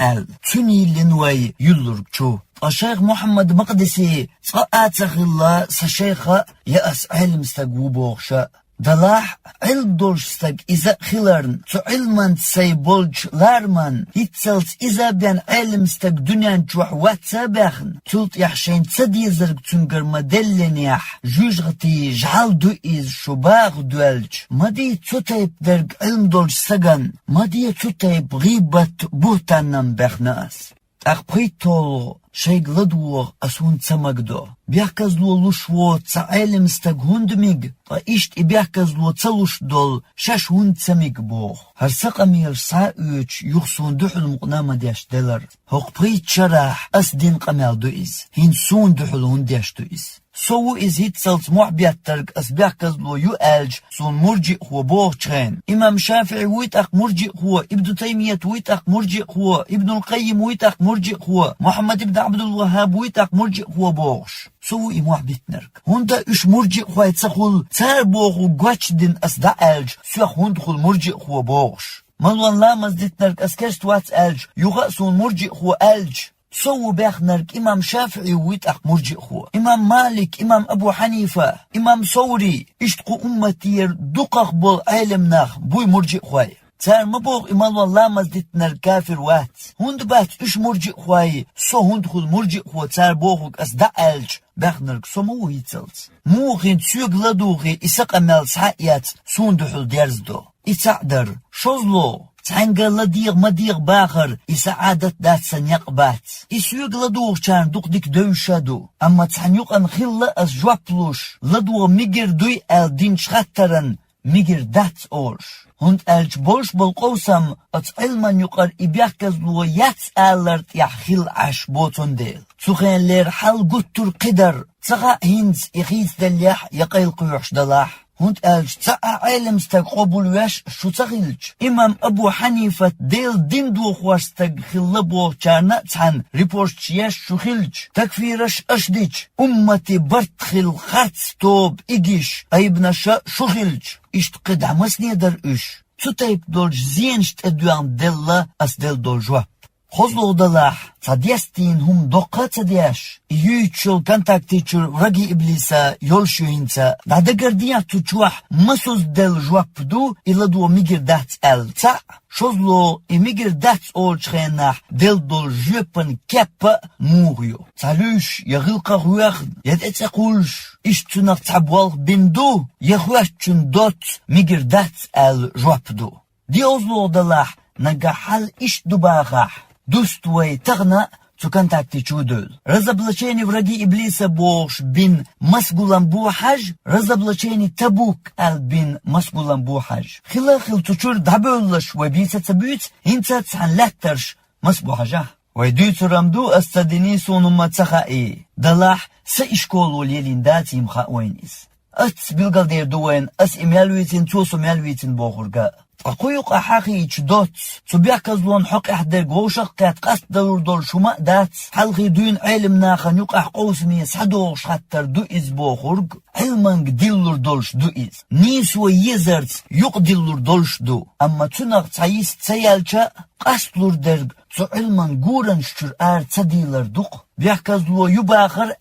توني لنوي يلرقشو الشيخ محمد مقدسي صقاتخ الله سشيخ يأس علم استقوبوغشا دلاح علم دولشستق إذا خلرن تو علمان سيبولج لارمان يتسلت إذا بيان علم استق دنيان جوح واتسابخن تلت يحشين تسدي زرق تنقر مدلن يح جوجغتي جعل دو إز شباغ دوالج مدي تتايب درق علم دولشستقن مدي تتايب غيبة بوتانن بخناس أخبريتول شيء لدوغ أسون تسمقدو بيحكزلو لوشو تعالم استقهندميق وإشت إبيحكزلو تسلوش دول شاش هون تسميق بوغ هرساق أمير ساعوش يخصون دوحل مقنامة ديش دلر هقبريت شراح أسدين قمال دوئز هين سون دوحل هون ديش دوئز سو إز هيتسلت محبيات ترق أسبيحكزلو يؤالج سون مرجئ هو بوغ تخين إمام شافعي ويتأخ مرجئ هو ابن تيمية ويتأخ مرجئ هو ابن القيم ويتأخ مرجئ هو محمد ابن عبد الوهاب ويتأخ مرجئ هو بوغش سو إموح بيتنرك هوندا إش مرجئ هو يتسخل تار بوغ وقواتش دين أسدعالج سوخ هوندخل مرجئ هو بوغش مالوان لامز ديتنرك أسكشت واتس ألج يغأسون مرجئ هو ألج سو باخنرك إمام شافعي ويتأخ مرجئ هو إمام مالك إمام أبو حنيفة إمام ثوري إشتقو أمتير دقق بول علم ناخ بوي مرجئ هواي تار مبوغ إمال والله مزدتنا الكافر وات هند بات إش مرجئ هواي سو هندخل مرجئ هو تار بوغك أسدع ألج باخنرك سو مو يتلت موغين تسيق لدوغي إساق أمال سحايات سوندحل ديرزدو إتعدر شوزلو تعنقل لديغ مديغ باخر إسعادت دات سنيق بات إسيوغ لدوغ چان دوغ ديك دوشادو أما تعنيق أنخل أس جوابلوش لدوغ ميجر دوي أل دين شخطرن ميجر دات أورش هند ألج بولش بالقوسم أتعلمان يقر إبيحكزلو ياتس ألرت يحخل عش بوتون ديل تخين لير حال قطر قدر تغا هنز إخيز دليح يقيل قيوش دلاح هند ألج تاع علم استقبل واش شو تغيلج إمام أبو حنيفة ديل دين دوخ واستقخل بوغ چارنا تحن ريبورت ياش شو خلج تكفيرش أشديج أمتي برتخل خاتس توب إيجيش أيبناشا شو خلج إشتقد عمسني در إش تتايب دولج زينشت أدوان ديلا أس ديل دول جواب خزلو دلاح تديستين هم دقة تدياش يوتشل كونتاكتيشر رجي إبليسا يولشو هنسا بعد قرديا تشوح مسوز دل جواب دو إلا دو ميجر دات أل تا شوزلو إميجر دات أول شخيناح دل دول جوبن كابا موريو تالوش يغلق روح يدأتقولش إشتناق تعبوال بندو يخواشتن دوت ميجر دات أل جواب دو دي أوزلو دلاح نجاحل إش دباغاح دوستوي تغنى تكونتاكتي чудul. Разоблачение враги Иблиса Бож бин Масгулам Бухаж, разоблачение Табук ал бин Масгулам Бухаж. Хилахил тучур дабуллаш вабица цабюц, инца цан латтерш Масбухажа. ويدوت رمدو أستدني سونو متخائي دلاح سإشكولو ليلينداتي مخاوينيس أت بلغل دير دوين أس إميالويتين توسو ميالويتين بوغرقا أقويق أحاقي إجدوت تبيعكزلون حق إحدر قوشق قات قاست دور دول شماء دات حلقي دوين علم ناخن يقع قوسمي سحدوغش حتر دو إز بوغرق علمانق ديلور دولش دو إز نيسو يزرت يق ديلور دولش دو أما تنغ تعيس تسيالشا قاستلور درق تو علمان قورن شتر تديلر دوق بيحكزلو يباخر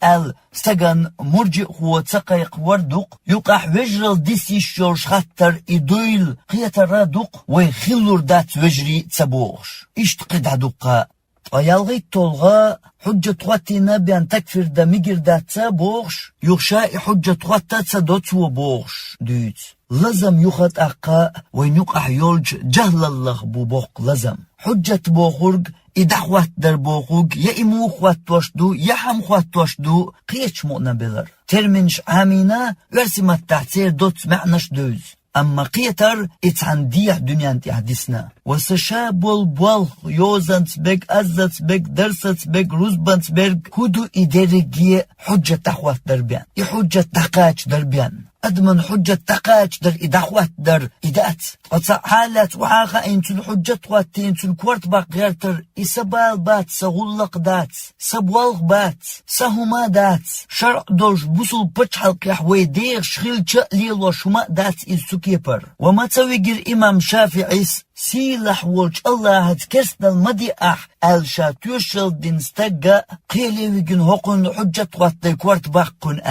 استغن مرجئ هو تقيق وردوق يقع وجرل ديسي شورش خطر إدويل قيتر دوق ويخلور دات وجري تسبوغش إشتقد عدوقا ويالغي تولغا حجة خواتينا بان تكفر دا ميجر داتسا بوغش يغشاء حجة خواتاتسا دوتسو بوغش دوت لازم يخط أقا وينيقح يولج جهل الله بوغ لازم حجة بوغرق إدخوات در بوغوغ يا إمو خوات توشدو يا حم خوات توشدو قيتش مؤنا بلر ترمنش عامينا ورسمت تحتير دوت معناش دوز أما قيتر إتعن ديح دنيا انت حديثنا وسشا بول يوزنت بك أزت بك درست بك روزبنت بك هدو إدارجي حجة تخوات دربيان حجة تقاش دربيان أدمن حجة تقاش در إدخوات در إدات وصع حالات وعاقا إنتو الحجة خواتي إنتو الكورت باقيرتر إسابال بات سغلق دات سبوالغ بات سهما دات شرع دوش بوصل بچحلق يحوي ديغ شخيل ليل وشما دات إزسو كيبر وما تسويقر إمام شافعي سيلح ولج الله هتكسنا المديح الشاتوشل دينستقا قيلي ويقن هقن حجة خواتي كورت باقن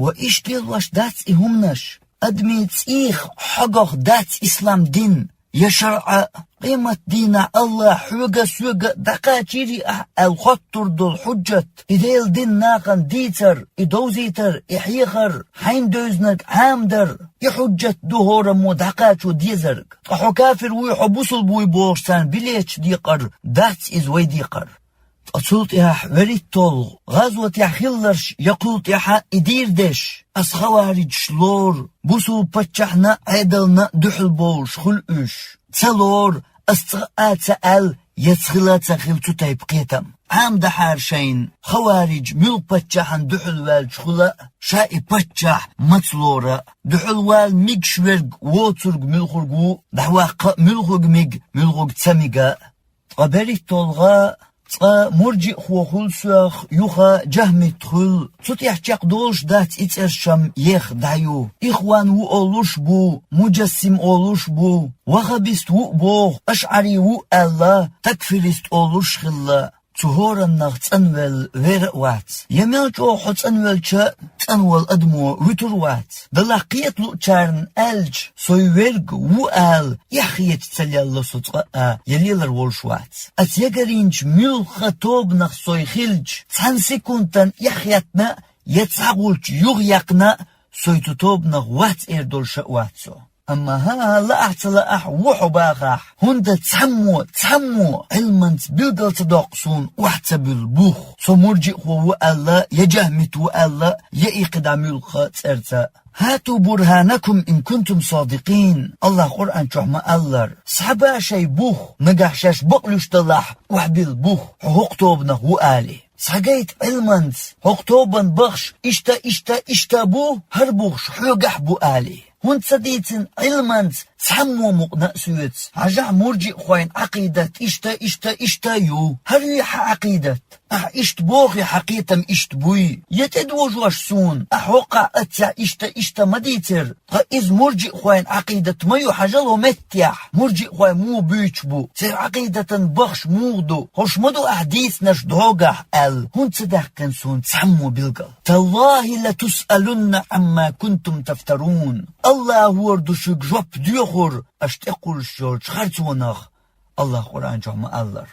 وإيش ديل واش داتس إهمناش أدمي تسيخ حقوق داتس إسلام دين يشرع قيمة دين الله حوغا سوغا دقا تيري الخطر دول حجة إديل دين ناقن ديتر إدوزيتر إحيخر حين دوزنك عامدر يحجة دهورا مو دقاتو ديزرك أحو كافر ويحبوصل بوي بوغشتان بليتش ديقر داتس إز وي ديقر أصولت يح وريد طول غازوة يحخلرش يقولت يح إدير دش أسخوارج شلور بوصل بچحنا عدلنا دحل بوش خلقش تسلور أستغاء سأل يتخلات سخيل تتايب قيتم عام دحار شين خوارج مل بچحن دحل والج خلا شائي بچح مطلورة دحل وال ميج شورج ووترج ملخرجو دحواق ملخرج ميج ملخرج تسميجا غبريد طولغا مرجئ خوخل ساخ يخا جهم تخل صوت يحجق دولش دات اترشم يخ دايو إخوان و أولوش بو مجسم أولوش بو وخبست و بوغ أشعري و الله تكفرست أولوش خلا تهورا نغ تنول ويرقوات يميل جو حو تنول چا تنول أدمو ويتروات دلاقيت لو چارن ألج سوي ويرق و آل يحيت تسلي الله سطقاء يليلر والشوات أتيقرينج ميل خطوب نغ سوي خلج تان سيكونتان يحياتنا يتساقولج يغيقنا سوي تطوب نغ وات إردول شقواتسو أما ها لا أحتلا وحو باغاح هندا تسمو علمانت بلغل تداقصون وحتا بالبوخ سو مرجئ هو ألا يجهمت وألا يإقدام الخات ارتا هاتوا برهانكم إن كنتم صادقين الله قرآن شحما ألر صحبا شي بوخ نقح شاش بقلوش تلاح وحبيل بوخ حقوقتوبنا هو آلي ساقيت علمانت حقوقتوبن بخش إشتا بو هر بوخش حقح بو آلي هون صديتن علمانت سحمو مقنأسويت عجع مرجئ خوين عقيدة إشتا يو هريح عقيدة إشت بوغي حقيتم إشت بوي يتدوج واشسون وقع أتيا إشتا مديتر إذ مرجئ خوين عقيدة ما يحجله متيح مرجئ خوين مو بيش بو سير عقيدة بخش مودو خوش مدو أحديث نش دوغح هون صدح كنسون سحمو بلغل تالله لتسألن عما كنتم تفترون الله وردشك جواب ديوخر أشتقل شورج خرطونخ الله قرآن جمع الله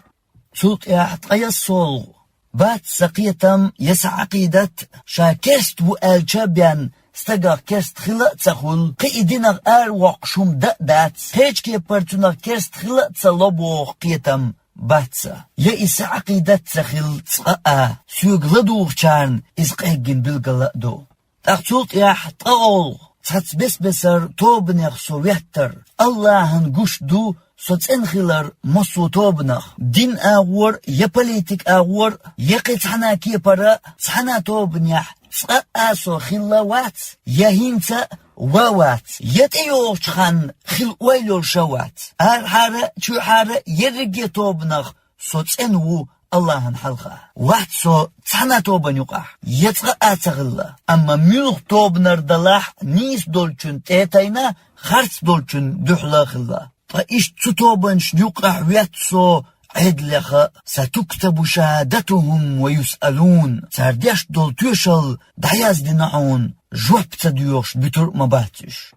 سلط يحت قيصول بات سقيتم يسع عقيدة شاكست وآلجابيان استقا كست خلاء تخل قيدينغ وقشم دات هيج كي برتونغ كست خلاء تلوبوخ قيتم باتسا يئس عقيدة تخل تقاء سيوغ لدوغ چان إزقاقين بالقلقدو تقتلت يحت قول تحت بسر توبنغ سويتر الله هنقوش دو سوتنخلر مصو توبنغ دين آور يبوليتيك آور يقيت حنا كيبرا حنا توبنيح سقاسو خلاوات يهينتا ووات يتيوش خان خل ويلو شوات حارة شو حارة يرقي توبنغ سوتنو الله هنحلقه واتسو تحنا توبن يقع يتغى تغلا أما ملغ توبنر دلاح نيس دولچن تيتاينا خرس دولچن دحلا خلا فإيش توبنش يقع واتسو عدلخ ستكتب شهادتهم ويسألون سرديش دول توشل دعياز دينعون جواب تديوش بتر مباتش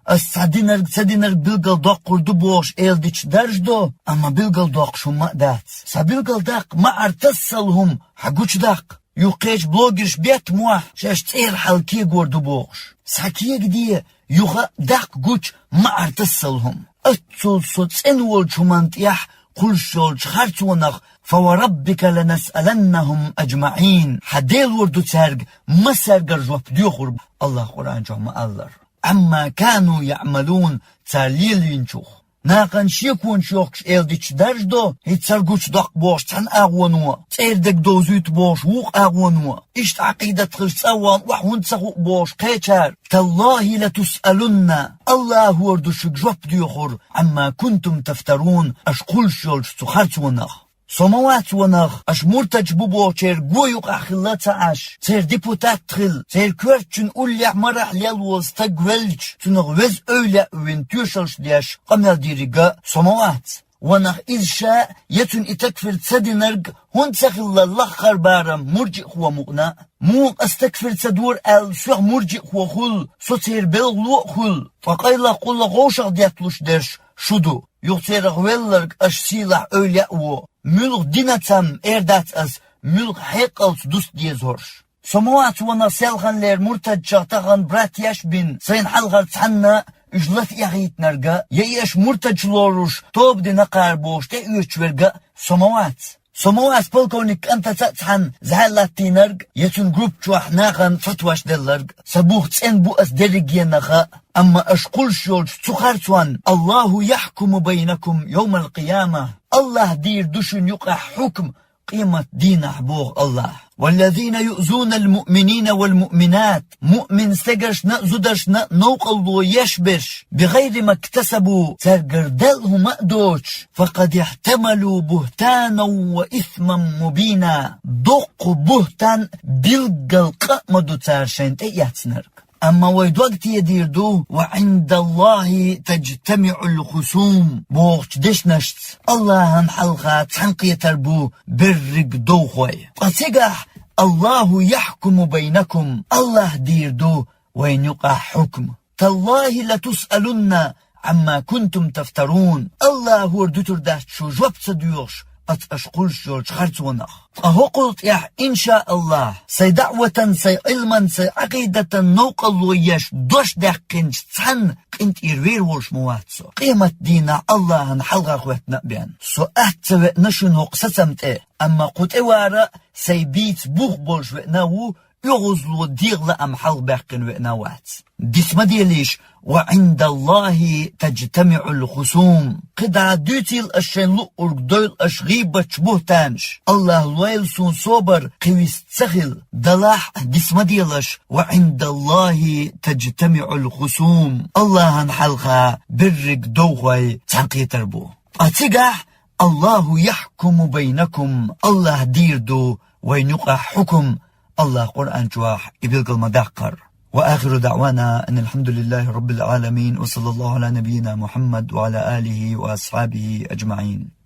سدينر بلغل داق قردو بوش إلديش درج دو أما بلغل داق شو مقدات سبلغل داق ما ارتسلهم حقوش داق يوقيش بلوغرش بيت موح شاش تير حلقي قردو بوش ساكيه دي يوغا داق قوش ما ارتسلهم اتسول صوت انول شمانتيح قل شولش خارتونخ فوربك لنسألنهم أجمعين حديل وردو تسارق مسارق الجواب ديوخر الله قرآن جمع الله عما كانوا يعملون تاليل ينشوخ ناقن شيكون شوخش إلديش درج دو هيتسارقوش داق بوش تان أغوانوا تيردك دوزيت بوش ووق أغوانوا إشت عقيدة تخش سوان وحون تسخوق بوش قيتشار تالله لتسألن الله وردو شك جواب ديوخر عما كنتم تفترون أشقل شولش تخارتونخ سماوات ونخ اش مرتج بوبو تير قويق اخلات عاش تير ديبوتات تخل تير كورتشن اوليع مرح ليالوز تقولج تنغ وز اوليع وين تيوشلش ليش قمال ديريقا سماوات ونخ إذ شاء يتن إتكفر تسدنرق هون تسخل الله خربارم مرجئ هو مغنى مو استكفر تدور سوغ مرجئ هو خل سوتير بلغلو خل فقايلا قول غوشق دياتلوش درش شدو يغتير غويلرق اش سيلح اوليع و ملغ ديناتام اردات از ملغ حيقلت دوست ديزورش سموات وانا سيلغن لير مرتد شغتغن برات يشبين سين حلغر تحنا اجلت يغيت نرقا يأيش مرتد لوروش توب دي نقار بوش تأيوش ورقا سموات بلكونيك انت تتحن زهالات تينرق يتون جروب جواح ناغن فتواش دلرق سبوخ تسين بو اس درقيا نغا اما اشقل شولش تخارتوان الله يحكم بينكم يوم القيامة الله دير دشن يقع حكم قيمة دين حبوغ الله والذين يؤذون المؤمنين والمؤمنات مؤمن سجرش نأزدرش نوقلو يشبش بغير ما اكتسبوا ترقردله مأدوش فقد احتملوا بهتانا وإثما مبينا دق بهتان بلقل قمدو تارشين تياتنرك أما ويد وقت يديردو وعند الله تجتمع الخصوم بوغش دشنشت الله هنحلقات تحنقية تربو برق دوخوي قصيقح الله يحكم بينكم الله ديردو وين يقع حكم تالله لتسألن عما كنتم تفترون الله هو ردتر داشت شو جواب تديوش أشقل شولش خرطونخ أهو قلت إن شاء الله سي دعوة سي علما سي عقيدة نوقلو يش دوش داقنش تحن قنت إروير ولش مواتسو قيمة دينا الله نحلغا خواتنا بيان سو أهتسوئ نشنو قسسمت أما قلت إوارا سي بيت بوخ بولش وإناو يغزلو ديغلا أم حل باقن وإناوات ديسما ديليش وعند الله تجتمع الخصوم قدع دوتيل أشين لؤرق دويل أشغيبة بوهتانش الله الويل سون صوبر قويس تسخل دلاح ديسما ديلش وعند الله تجتمع الخصوم الله هنحلقا برق دوغوي تنقي تربو أتقح الله يحكم بينكم الله ديردو وينقع حكم الله قرآن جواح يبلغ المداقر وآخر دعوانا أن الحمد لله رب العالمين وصلى الله على نبينا محمد وعلى آله وأصحابه أجمعين.